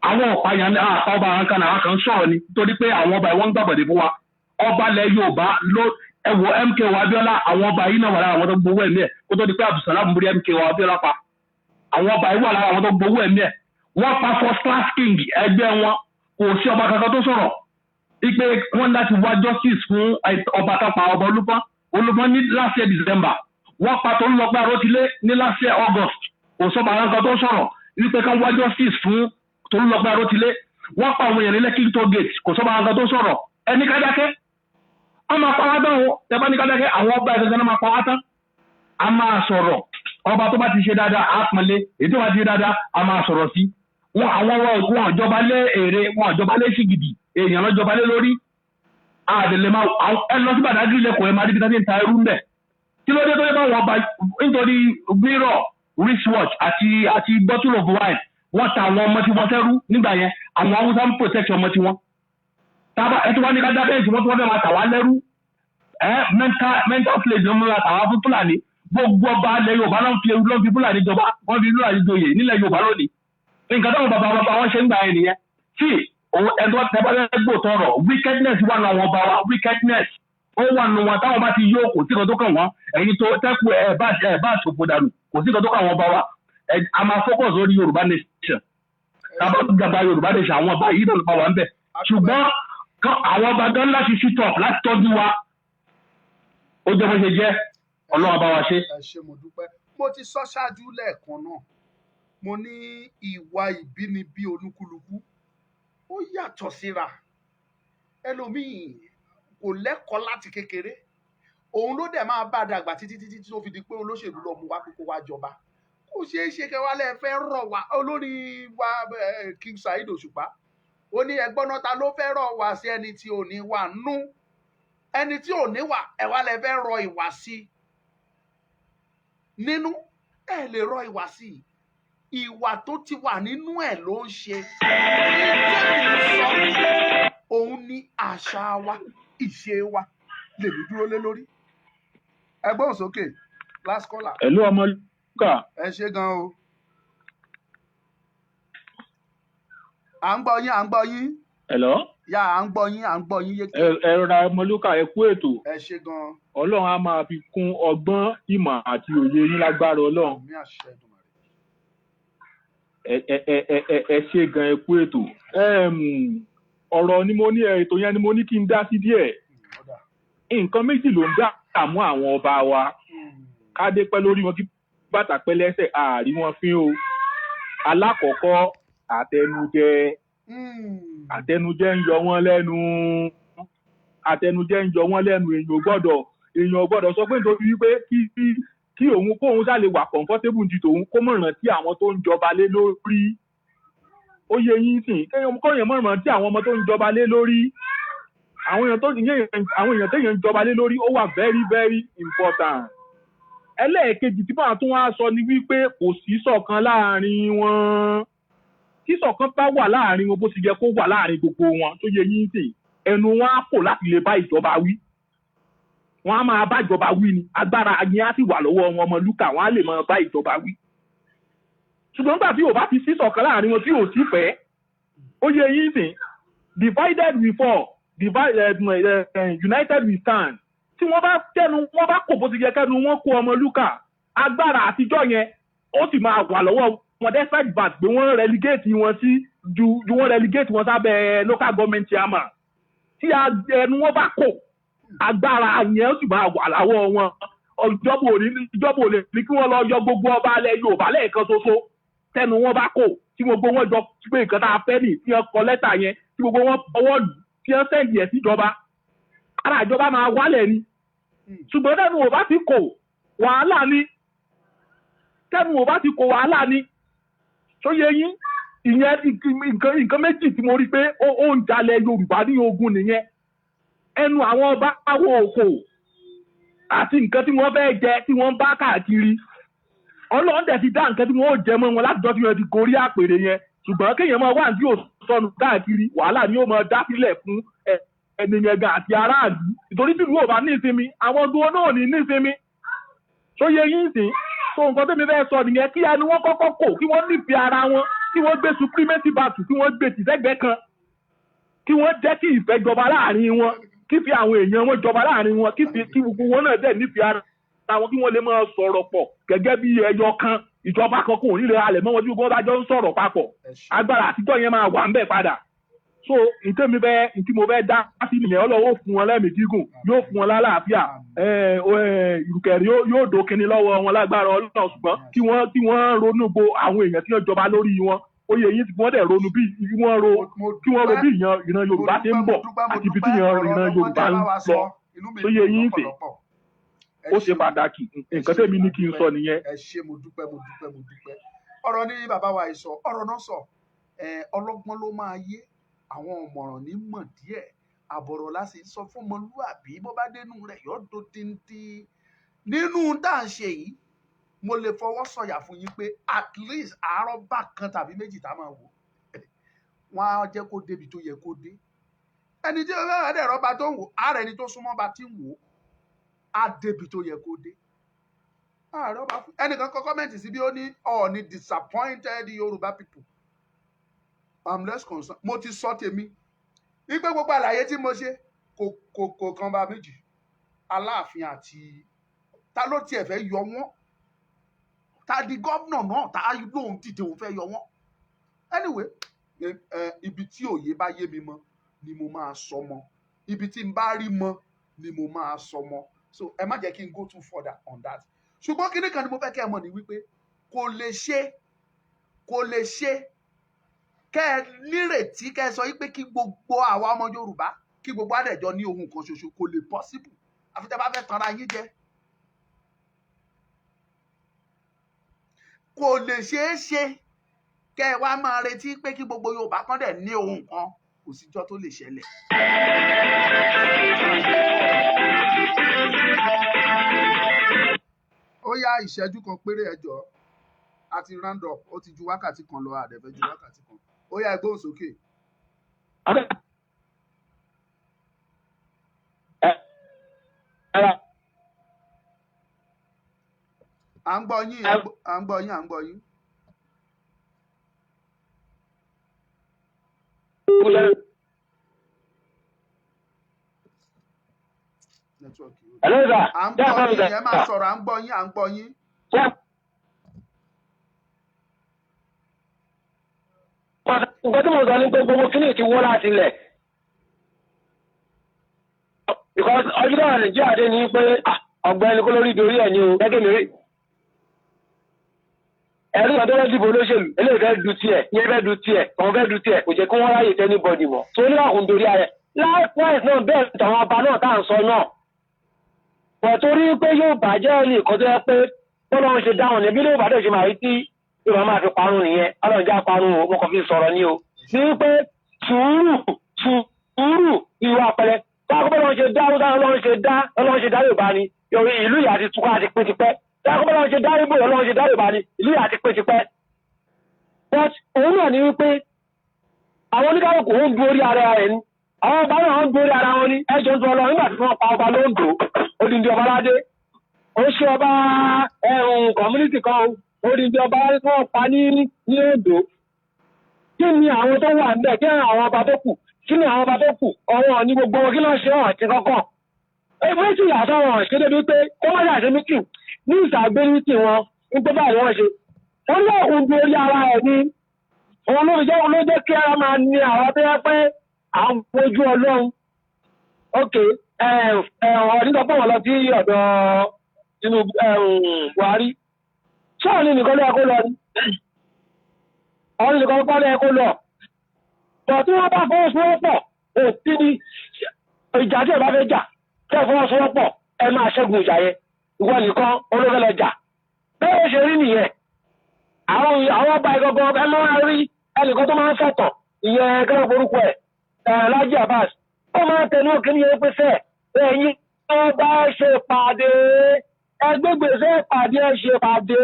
àwọn ọ̀pá yẹn àpá ọba àwọn kan náà kan sọ̀rọ̀ ni nítorí pé àwọn ọba yẹn wọ́n ń gbàgbọ́dé fún wa ọba ilẹ̀ Yorùbá ló ẹ wo MKO Abiola àwọn ọba yìí náà wà lára àwọn tó gbowó ẹ̀mí ẹ̀ kó tó di pé Abdulsalam borí MKO Abiola pa àwọn ọba yìí wà lára àwọn tó gbowó ẹ̀mí ẹ̀ wọ́n pa first class king ẹgbẹ́ wọn kò sí ọba kankan tó sọ̀rọ̀ ipe wọ́n láti wá justice fún ọba tó pa ọba Olúfọ́n ní last year December wọ́n pa tó ń lọ pé Arótilé ní last year August kò sọ́ba kankan tó sọ̀rọ̀ wípé kán wá justice fún tó ń lọ pé Arótilé wọ́n pa àwọn èèyàn ní Lekki toll gate kò sọ́ba kankan tó sọ̀rọ̀ ẹni ká dákẹ́ wọ́n máa pa wá tán o tẹ́bá ní ká dákẹ́ àwọn ọba ẹ̀sẹ̀ náà máa pa wá tán a máa sọ̀rọ̀ ọba tó bá ti ṣe dáadáa á pọnlé èyí tó bá ti ṣe dáadáa a máa sọ̀rọ̀ sí wọn ìjọba lé èrè wọn ìjọba lé ṣìgìdì èèyàn lọ jọba lé lórí àdèlè máa ẹ lọ sí Badagry lẹ́kọ̀ọ́ ẹ máa rí bí tábí ń ta ẹrú ń bẹ̀. Kí ló dé tó yẹ bá wọn ọba nítorí mirror wristwatch àti bottle of wine wọ́n ta àwọn ọmọ tí wọ́n fẹ́ rú nígbà yẹn àwọn Haúsá ń protect ọmọ tí wọ́n. Tábà ẹ tí wọ́n ní ká dábẹ́ ìsìn wọ́n tí wọ́n fẹ́ máa tà wá lẹ́rú mental place ló ń múra tàwa fún Fúlàní gbogbo ọba ilẹ̀ Yorùbá ló ń fi Fúlàní jọba wọ́n fi Fúlàní joyè nílẹ̀ Yorùbá lónìí. Nǹkan táwọn bàbá wọn ṣe ń gbà yẹn nìyẹn. Tí ẹ̀dọ́ tẹ́bọ́lẹ́ gbòòtọ́ rọ̀ wickedness wà nù àwọn ọba wa wickedness ó wà nù wọn táwọn bá ti yó kò sí kan tó kàn wọ́n ẹ̀yin tó tẹ́kù ẹ̀ bá ṣòfò dànù kò sí kan tó kàn wọ́n ọba wa a máa focus lórí Yorùbá nation tábà gbàgbà Yorùbá nation àwọn ọba yìí náà wà ń bẹ̀ ṣùgbọ́n àwọn ọba gan láti shoot up láti tọ́jú wa ó jẹ́ bó ṣe jẹ́ Ọlọ́run bá wa ṣe. ẹ ṣé mo dúpẹ́ mo ti sọ ṣáájú lẹ́ẹ̀kan náà mo ní ìwà ìbínibí olúkúlùkù ó yàtọ̀ síra ẹlòmíì kò lẹ́kọ̀ọ́ láti kékeré òun ló dẹ̀ máa bá dàgbà títí tó fi di pé olóṣèlú lọ mú wá kókó wá jọba kò ṣeé ṣe kẹwàá lẹ fẹ́ rọ̀ wá olórí wa King Saheed Òṣùpá ó ní ẹgbọ́n náà ta ló fẹ́ rọ̀ wá sí ẹni tí ò ní wà nú ẹni tí ò ní wà ẹ wá lẹ fẹ́ rọ ìwà sí nínú ẹ lè rọ ìwà sí ìwà tó ti wà nínú ẹ ló ń ṣe òun ní àṣà wa ìṣe wa lèmi dúró lé lórí ẹgbọ́n sókè last caller. Hello ọmọ Lúkà. ẹ ṣé gan o à ń gbọ́ yín. Hello. yà à ń gbọ́ yín yé. ẹ rọra ọmọ Lúkà ẹ kú ètò. ẹ ṣé gan. Ọlọ́run á máa fi kún ọgbọ́n ìmọ̀ àti òye yín lágbára Ọlọ́run. ẹ ṣé gan ẹ kú ètò. ọ̀rọ̀ ni mo ní ètò yẹn ni mo ní kí n dá sí díẹ̀. Nǹkan méjì ló ń dààmú àwọn ọba wa. Kádé pẹ́ lórí wọn kí bàtà pẹ́ lẹ́sẹ̀ àárí wọn fín o. Alákọ̀ọ́kọ́ àtẹnujẹ ń yọ wọ́n lẹ́nu. Àtẹnujẹ ń yọ wọ́n lẹ́nu èèyàn gbọ́dọ̀ sọ pé nítorí wípé kí òun kóun ṣáà lè wà comfortable ju tòun kó mọ̀ rántí àwọn tó ń jọba lé lórí. Ó yẹ yín sìn kóyàn mọ̀ rántí àwọn ọmọ tó ń jọba lé lórí. Àwọn èèyàn téèyàn ń jọba lé lórí ó wà very very important. Ẹlẹ́ẹ̀kejì tí màá tún wá sọ ni wípé kò sí ṣọ̀kan láàrin wọn. Tí ṣọ̀kan bá wà láàrin wọn bó ti yẹ kó wà láàrin gbogbo wọn tó yẹ yín sìn ẹnu wọn á kò láti lè bá ìjọba wí. Wọ́n á máa bá ìjọba wí ni agbára yẹn á sì wà lọ́wọ́ wọn ọmọ Lúkà wọ́n á lè máa bá ìjọba wí. Ṣùgbọ́n nígbà tí ò bá ti sí ṣọ̀kan láàrin wọn tí ò sí fẹ́ ó yẹ yín sìn divided we fall united we stand. Tí wọ́n bá kò bó ti yẹ kẹ́nu wọn kó ọmọ Lúkà agbára àtijọ́ yẹn ó sì máa wà lọ́wọ́ wọn despite that pé wọ́n relegate wọn sí ju wọ́n relegate wọn sábẹ́ local government chairman. Tí ẹnu wọn bá kò agbára yẹn ó sì máa wà láwọ́ wọn ìjọba ò lè ní kí wọ́n lọ yọ gbogbo ọba alẹ́ Yorùbá lẹ́ẹ̀kan ṣoṣo tẹnu wọn bá kò tí gbogbo wọn jọ pé nǹkan tá a fẹ́ nì tí wọ́n kọ lẹ́tà yẹn tí gbogbo wọn fọwọ́ lù tí wọ́n sẹ́yìn ẹ̀ síjọba ara ìjọba máa wálẹ̀ ni ṣùgbọ́n tẹnu ò bá ti kò wàhálà ni tó yẹ yín ìyẹn nǹkan méjì tí mo rí pé ó ń jalè Yorùbá ní ogun nìyẹn ẹnu àwọn ọba àwọn òkò àti nǹkan tí wọ́n fẹ́ jẹ tí wọ́n bá káàkiri Ọlọ́run dẹ̀ ti dá nǹkan tí wọ́n ó jẹ mọ́ wọn láti dọ́ tí wọ́n ti gorí àpèrè yẹn ṣùgbọ́n kéèyàn máa wà ní òsọnù káàkiri wàhálà ni ó máa dá sílẹ̀ fún ènìyàn gan àti aráàlú nítorí tí ìlú ò bá ní ìsinmi àwọn gbowó náà ní ìsinmi tó yẹ yín sìn tó nǹkan tó mi fẹ́ sọ nìyẹn kí ẹni wọ́n kọ́kọ́ kò kí wọ́n nífẹ̀ẹ́ ara wọn kí wọ́n gbé supremacy battle kí wọ́n gbé tìṣẹ́gbẹ́ kan kí wọ́n jẹ́ kí ìfẹ́ jọba láàrin wọn kí fi àwọn èèyàn wọn jọba láàrin wọn kí gbogbo wọn náà dẹ̀ nífẹ̀ẹ́ ara wọn kí wọ́n lè máa sọ̀rọ̀ pọ̀ gẹ́gẹ́ bí ẹyọ kan ìjọba kan kò nílò alẹ̀ mọ́ wọn tí gbogbo bá jọ ń sọ̀rọ̀ papọ̀ agbára àtijọ́ yẹn máa wà ń bẹ̀ padà so ìtí mo fẹ́ dá sí nìyẹn Ọlọ́run ó fún wọn lẹ́mìí gígùn yóò fún wọn lálàáfíà ìrùkẹ̀rẹ̀ yóò dókínní lọ́wọ́ wọn lágbára Ọlọ́run ṣùgbọ́n kí wọ́n ronú bo àwọn èèyàn tí wọ́n jọba lórí wọn ó yẹ yín tí wọ́n dẹ̀ ronú bí kí wọ́n ro bí ìran Yorùbá ti ń bọ̀ àti ibi tí ìran Yorùbá ń lọ tó yẹ yín fè ó ṣe pàtàkì nǹkan tẹ̀mí ní kí n sọ nìyẹn. ẹ ṣé mo dúpẹ́ ọ̀rọ̀ ní bàbá wa ọ̀rọ̀ náà sọ ọlọ́gbọ́n ló máa yé àwọn ọ̀mọ̀ràn ní mọ̀ díẹ̀ àbọ̀rọ̀ láti sọ fún ọmọlúàbí bó bá dénú rẹ̀ yóò do díndín nínú tá à ń ṣe yìí. Mo lè fọwọ́ sọ̀yà fún yín pé at least àárọ̀ bá kan tàbí méjì tá a máa wò wọ́n á jẹ́ kó débi tó yẹ kó dé. Ẹni tí ọlọ́run ẹ̀dẹ̀ rọ́bà tó ń wò ààrẹ ẹni tó súnmọ́ bá ti ń wò á débi tó yẹ kó dé. Ààrẹ ọba fún ẹnìkan kọ kọ́mẹ̀ntì sí bí ó ní Ọọ̀ni disappointed Yorùbá people. I'm less concerned. Mo ti sọ tèmi wípé gbogbo àlàyé tí mo ṣe kò kan bá méjì. Aláàfin àti ta ló tiẹ̀ fẹ́ yọ wọ́n, ta di gómìnà náà ta lóun dìde òun fẹ́ yọ wọ́n. Anyway, ibi tí òye bá yé mi mọ́ ni mo máa sọ mọ́, ibi tí n bá rí mọ́ ni mo máa sọ mọ́. So ẹ má jẹ́ kí n go too further on that. Ṣùgbọ́n kíní kan ni mo fẹ́ kẹ́ ẹ mọ̀ ní wípé kò lè ṣe kẹ́ ẹ nírètí kẹ́ ẹ sọ wípé kí gbogbo àwa ọmọ Yorùbá kí gbogbo àdẹ̀jọ ní ohun kan ṣoṣo, kò lè possible àfi tẹ́ bá fẹ́ tanra yín jẹ. Kò lè ṣeé ṣe kẹ́ ẹ wá máa retí pé kí gbogbo Yorùbá kan dẹ̀ ní ohun kan, kò síjọ́ tó lè ṣẹlẹ̀. Ó yá ìṣẹ́jú kan péré ẹjọ́ àti round up, ó ti ju wákàtí kan lọ, àdẹ̀fẹ́ ju wákàtí kan. Ó yá ẹ gbóhùn sókè. À ń gbọ́ yín, à ń gbọ́ yín, à ń gbọ́ yín. Nẹ́tíwọ̀kì. Hello, sir. À ń gbọ́ yín, ẹ máa sọ̀rọ̀, à ń gbọ́ yín, à ń gbọ́ yín. Nǹkan tí mo sọ ní pé gbogbo kíní ti wọ́ láti ilẹ̀. Because ọjọ́ náà Nàìjíríà dé ní pé ọ̀gbẹ́ni kó lórí ìdórí ẹ̀ ní o gẹ́gẹ́ mi rí. Ẹ̀rí kan tó fẹ́ dìbò olóṣèlú, eléyìí fẹ́ du tiẹ̀, ìyẹn fẹ́ du tiẹ̀, òun fẹ́ du tiẹ̀, kò jẹ́ kí wọ́n ráyè tẹ́ ní bọ́dì mọ́. Tó ní àkùn dorí ara ẹ̀. Likewise náà bẹ́ẹ̀ tàwọn ọba náà tá à ń sọ náà. Pọ̀ torí pé yóò bàjẹ́ ní ìkan tó yẹ pé bọ́lá ń ṣe dáhùn níbi ló bàdé ṣe máa rí tí Yorùbá máa fi parun nìyẹn. Ọlọ́run já parun o, mo kàn fi sọ̀rọ̀ ní o. Ní pé sùúrù ìwà àpẹẹrẹ. Táwọn bọ́lá ń ṣe dá Ọlọ́run ṣe dá Yorùbá ni. Yorùbá ìlú ìyá ti túká àti pín tipẹ́. Táwọn bọ́lá ń ṣe dá Ìgbò Ọlọ́run ṣe dá Yorùbá ni. Ìlú ìyá ti pín tipẹ́. But òun náà ni wípé àwọn oníkálùkù ń du orí ara ẹ̀ ni. Àwọn ọba náà ń du orí ara wọn ní. Ẹjọ́ ń tọ́ lọ nígbà tí wọ́n pa ọba lóńdó. Odindi ọba aládé. Ó ṣe ọba community kan. Odindi ọba tí wọ́n pa ní Oǹdó. Kí ni àwọn tó wà níbẹ̀? Kí ni àwọn ọba tó kù? Kí ni àwọn ọba tó kù? Ọ̀rọ̀ ní gbogbo wọn kí ló ṣe ọ̀hún àti kọ́kọ́. Ẹgbẹ́ sì yàtọ̀ wọn ṣe débi pé kó wọ́n yàtọ̀ mítì ní ìṣàgbé mítì wọn ní pé báyìí wọ́n ṣe. Wọ́n ní òun du orí ara ẹ̀ ní. Òun ló jẹ́ kí ara máa ní àwọn tó yẹ pé à ń fojú Ọlọ́run. Okay, ọ̀dínkọ̀ pọ̀ wọ́n lọ sí ọ̀dọ̀ Tinubu Buhari. Ṣé òun ní nìkan ló yẹ kó lọ ni? Àwọn nìkan pọ́ ló yẹ kó lọ. Tọ̀ tí wọ́n bá fọwọ́sowọ́pọ̀, òtí ni ìjà tí ẹ bá fẹ́ jà, tẹ́ fọwọ́sowọ́pọ̀, ẹ máa ṣẹ́gun ìjà yẹn. Ìwọ nìkan olófẹ́ lọ jà. Bẹ́ẹ̀ ṣe rí nìyẹn. Àwọn ọba ìgangan ẹ máa rí ẹnìkan tó máa ń sọ̀tọ̀, ìyẹn kẹ́rọ̀ forúkọ ẹ̀, Lájí Abbas. Ó máa tẹnu òkè ní ẹgbẹ́ sẹ́ ẹ̀yìn tó bá ṣe pàdé ẹgbẹ́gbèsè pàdé ẹ ṣe pàdé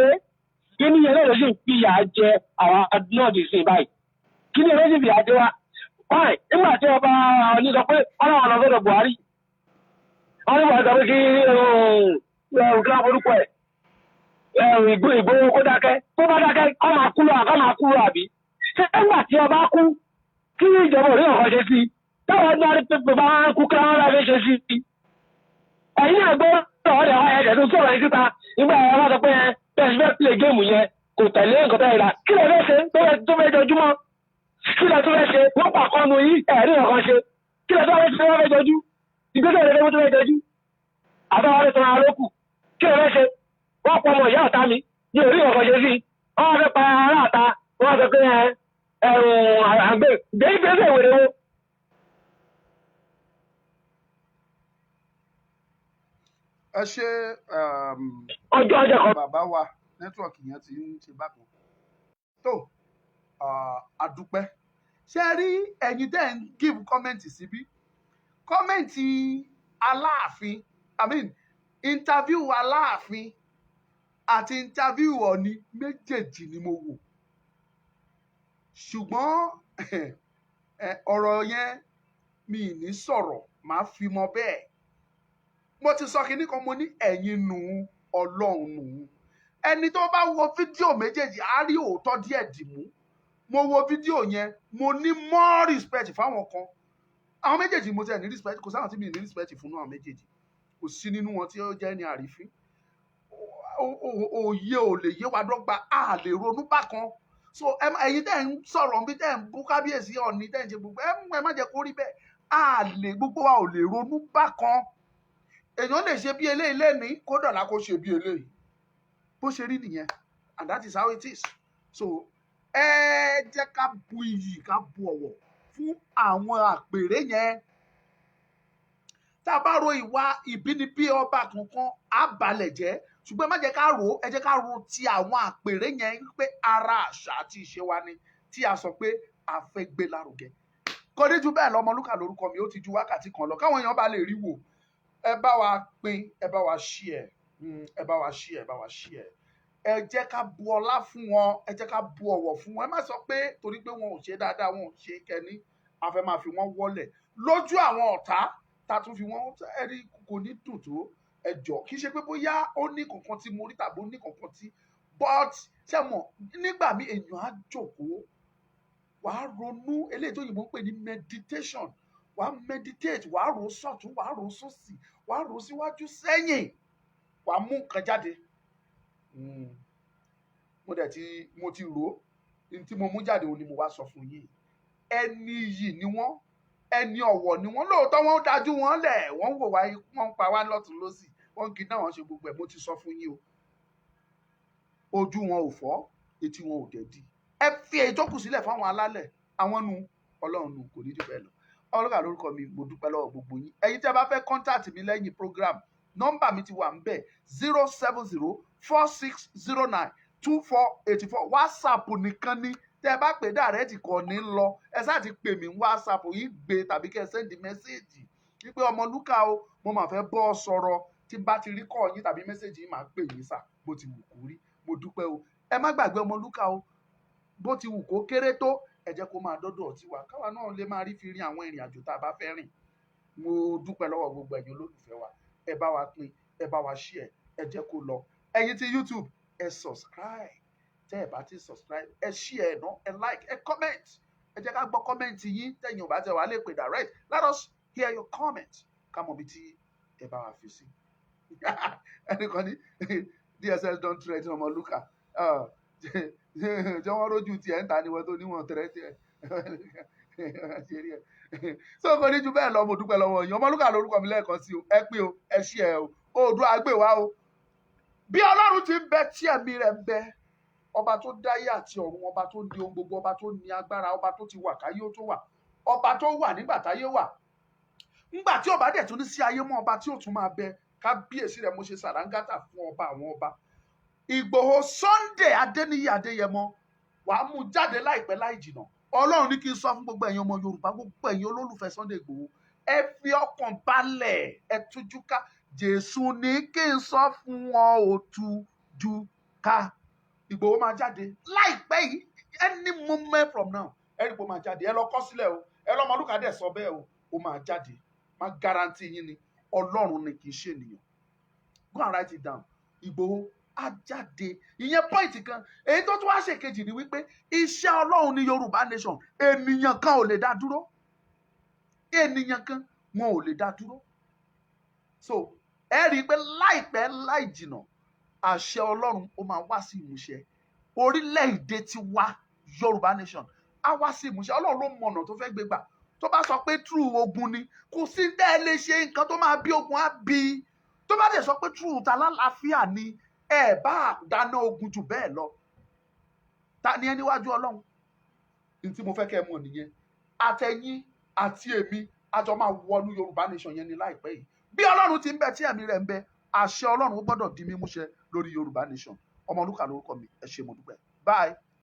kí ni ẹlẹ́ ló sì ń fìyà jẹ àwọn náà dì sí báyìí kí ni ẹlẹ́ sì fìyà jẹ wa báyìí nígbà tí ọba Ọọ̀ni sọ pé ọlọ́run lọ sọ́dọ̀ Buhari wọ́n ní Buhari sọ pé kí kílá forúkọ ẹ̀ Ìgbòho kó dákẹ́ tó bá dákẹ́ kọ́ máa kúrò àbí ṣé nígbà tí ọba kú kí ìjọba òrí ọ̀kan ṣe sí táwọn ọdún pípẹ́ bá ń kú kí wọ́n rà fẹ́ ṣe sí i. ẹ̀yin àgbọ̀ ọ̀rẹ́ ẹ̀jẹ̀ tó sọ̀rọ̀ yìí síta nígbà ẹ̀rọ bá sọ pé bẹ́ẹ̀ fẹ́ play game yẹn kò tẹ̀lé nǹkan tó yẹ la kí lè fẹ́ ṣe tó fẹ́ jọjúmọ́ kí lè tó fẹ́ ṣe wọ́n pa kọ́nu yìí ẹ̀rí ọ̀kan ṣe kí lè tó fẹ́ ṣe wọ́n fẹ́ jọjú ìgbésẹ̀ rẹ̀ tó fẹ́ jọjú àbáwá rẹ̀ sọ̀rọ̀ àrókù kí lè fẹ́ ṣe wọ́n pọ̀ ọmọ ìyá ọ̀tá mi ní orí ọ̀kan ṣe sí wọ́n fẹ́ pa ará àta wọ́n sọ pé àgbẹ̀ gbèsè wèrè wo. Ẹ ṣe ọjọ́ kan bàbá wa nẹ́tíwọ̀kì yẹn ti ń ṣe bákan tó àdúpẹ́ ṣe rí ẹ̀yin tẹ́ ń give comment síbí kọ́mẹ̀ntì Aláàfin interview Aláàfin àti interview Ọọ̀ni méjèèjì ni mo wò ṣùgbọ́n ọ̀rọ̀ yẹn mi ní sọ̀rọ̀ máa fi mọ bẹ́ẹ̀ mo ti sọ kinní kan mo ní ẹ̀yin nù Ọlọ́run nù ẹni tó bá wo fídíò méjèèjì á rí òótọ́ díẹ̀ dìmú mo wo fídíò yẹn mo ní more respect fáwọn kan àwọn méjèèjì mo tẹ̀ ní respect kò sáwọn tí mi ní respect fún àwọn méjèèjì kò sí nínú wọn tí ó jẹ́ ní àrífín òye ò lè yé wa dọ́gba a lè ronú bákan so ẹ̀yin tẹ́ ń sọ̀rọ̀ bí tẹ́ ń bú kábíyèsí Ọọ̀ni tẹ́ ń ṣe gbogbo ẹ má jẹ́ kó rí bẹ́ẹ̀ a lè gbogbo wa ò lè ronú bákan èèyàn lè ṣe bí eléyìí lẹ́ni kó dọ̀la kó ṣe bí eléyìí bó ṣe rí nìyẹn and that is how it is so ẹ jẹ́ ká bu iyì ká bu ọ̀wọ̀ fún àwọn àpèrè yẹn tá a bá ro ìwà ìbínibí ọba kankan á balẹ̀ jẹ́ ṣùgbọ́n má jẹ́ ká rò ó ẹ jẹ́ ká ro ti àwọn àpèrè yẹn pé ara àṣà àti ìṣe wa ni tí a sọ pé a fẹ́ gbé lárugẹ kò ní ju bẹ́ẹ̀ lọ Ọmọlúkà lórúkọ mi ó ti ju wákàtí kan lọ káwọn èèyàn bá lè rí wò ẹ bá wa pín ẹ bá wa share ẹ bá wa share ẹ bá wa share ẹ jẹ́ ká bu ọlá fún wọn ẹ jẹ́ ká bu ọ̀wọ̀ fún wọn ẹ má sọ pé torí pé wọn ò ṣe dáadáa wọn ò ṣe kẹni a fẹ́ máa fi wọn wọlẹ̀ lójú àwọn ọ̀tá ta tún fi wọn ẹrí kò ní dùn tó ẹjọ́ kì í ṣe pé bóyá ó ní kankan tí mo rí tàbí ó ní kankan tí but ṣe mọ̀ nígbà míì èèyàn á jókòó wàá ronú eléyìí tó yìnbó ń pè ní meditation wàá meditate wàá rò sọ́tún wàá rò sósì wàá rò síwájú sẹ́yìn wàá mú nǹkan jáde mo ti rò ó tí mo mú jáde òun ni mo wá sọ fún yín ẹni yìí ni wọ́n ẹni ọ̀wọ̀ ni wọ́n lóòótọ́ wọ́n dájú wọn lẹ̀ wọ́n ń wò wá wọ́n ń pa wá lọ́tún lọ́sì wọ́n ń kí náà wọ́n ṣe gbogbo ẹ̀ mo ti sọ fún yín o ojú wọn ò fọ́ etí wọn ò dẹ̀ di ẹ fi èyí tó kù sílẹ̀ fáwọn alálẹ̀ àwọn nu Ọlọ́run nu kò ní jù bẹ́ẹ̀ lọ Ọlọ́kà lórúkọ mi mo dúpẹ́ lọ́wọ́ gbogbo yín ẹ̀yin tí a bá fẹ́ kọ́ńtàtì mi lẹ́yìn program nọ́mbà mi ti wà ń bẹ̀ 07046092484 whatsapp nìkan ni tẹ́ ẹ bá pè dàrẹ́tì kọ́ ní lọ ẹ sáà ti pè mí whatsapp yìí gbé tàbí kẹ́ ẹ sẹ́ndì mẹ́sẹ́ẹ̀jì wípé Ọmọlúkà o mo máa fẹ́ bọ́ ọ sọ̀rọ̀ tí bá ti rí kọ́ yín tàbí mẹ́sẹ́ẹ̀jì yìí máa pè yín sà bó ti wù kó rí mo dúpẹ́ o ẹ má gbàgbé Ọmọlúkà o bó ti wù kó kéré tó ẹ jẹ́ kó máa dọ́dọ̀ ọtí wa káwa náà lè máa rí fi rin àwọn ìrìn àjò tá a bá fẹ́ rìn mo dúpẹ́ lọ́wọ́ gbogbo ẹ̀yin olólùfẹ́ wa ẹ bá wa pín ẹ bá wa share ẹ jẹ́ kó lọ ẹ̀yin tí YouTube ẹ subscribe tẹ́ ẹ bá ti subscribe ẹ share ẹ náà ẹ like ẹ comment ẹ jẹ́ ká gbọ́ comment yín tẹ̀yin ò bá tẹ̀ wá lè pè direct let us hear your comment ká mọ̀ bí tí ẹ bá wa fi sí ẹnìkan ní DSS don threaten Ọmọlúkà jẹ́ wọ́n rójú tiẹ̀ ń ta ni wọ́n tó níwọ̀n tẹ̀rẹ́ tiẹ̀ so kò ní ju bẹ́ẹ̀ lọ mo dúpẹ́ lọ́wọ́ yín Ọmọlúkà lórúkọ mi lẹ́ẹ̀kan sí o ẹ pé o ẹ ṣí ẹ o Oòduà àgbè wá o bí Ọlọ́run ti ń bẹ tí ẹ̀mí rẹ̀ ń bẹ ọba tó dáyé àti ọ̀run ọba tó ní ohun gbogbo ọba tó ní agbára ọba tó ti wà káyé ó tó wà ọba tó wà nígbà táyé wà nígbà tí ọba dẹ̀ tún ní sí ayé mọ́ ọba tí ò tún máa bẹ kábíyèsí rẹ̀ mo ṣe sàrángátà fún ọba àwọn ọba Ìgbòho Sunday Adéníyì Adéyẹmọ wàá mú jáde láìpẹ́ láì jìnà Ọlọ́run ní kí n sọ fún gbogbo ẹ̀yin ọmọ Yorùbá gbogbo ẹ̀yin olólùfẹ́ Sunday Ìgbòho ẹ fi ọkàn balẹ̀ ẹ tújú ká Jésù ní kí n sọ fún wọn ò tújú ká Ìgbòho máa jáde láìpẹ́ yìí any moment from now ẹ rí i pé ó máa jáde ẹ lọ kọ sílẹ̀ o ẹ lọ Ọmọlúkà dẹ̀ sọ bẹ́ẹ̀ o ó máa jáde má guarantee yín ni Ọlọ́run ni kì í ṣe ènìyàn go and write it down Ìgbòho á jáde ìyẹn pọ́ìntì kan èyí tó tún wá ṣèkejì ni wípé iṣẹ́ Ọlọ́run ní Yorùbá nation ènìyàn kan ò lè dá dúró ènìyàn kan wọn ò lè dá dúró so ẹ rí i pé láìpẹ́ láì jìnà àṣẹ Ọlọ́run ó máa wá sí ìmúṣẹ orílẹ̀-èdè ti wá Yorùbá nation á wá sí ìmúṣẹ Ọlọ́run ló mọ ọ̀nà tó fẹ́ gbé gbà tó bá sọ pé true ogun ni kò sí dẹ́ ẹ lè ṣe nǹkan tó máa bí ogun á bí tó bá dẹ̀ sọ pé true ta lálàáfíà ni ẹ bá dáná ogun jù bẹ́ẹ̀ lọ ta ni ẹ níwájú Ọlọ́run ní tí mo fẹ́ kẹ́ ẹ mọ̀ nìyẹn àtẹ̀yìn àti èmi àjọ máa wọnú Yorùbá nation yẹn ní láìpẹ́ yìí bí Ọlọ́run ti ń bẹ tí ẹ̀mí rẹ̀ ń bẹ àṣẹ Ọlọ́run ó gbọ́dọ̀ di mímúṣẹ lórí Yorùbá nation Ọmọlúkà lórúkọ mi ẹ ṣé mo dúpẹ́ bye.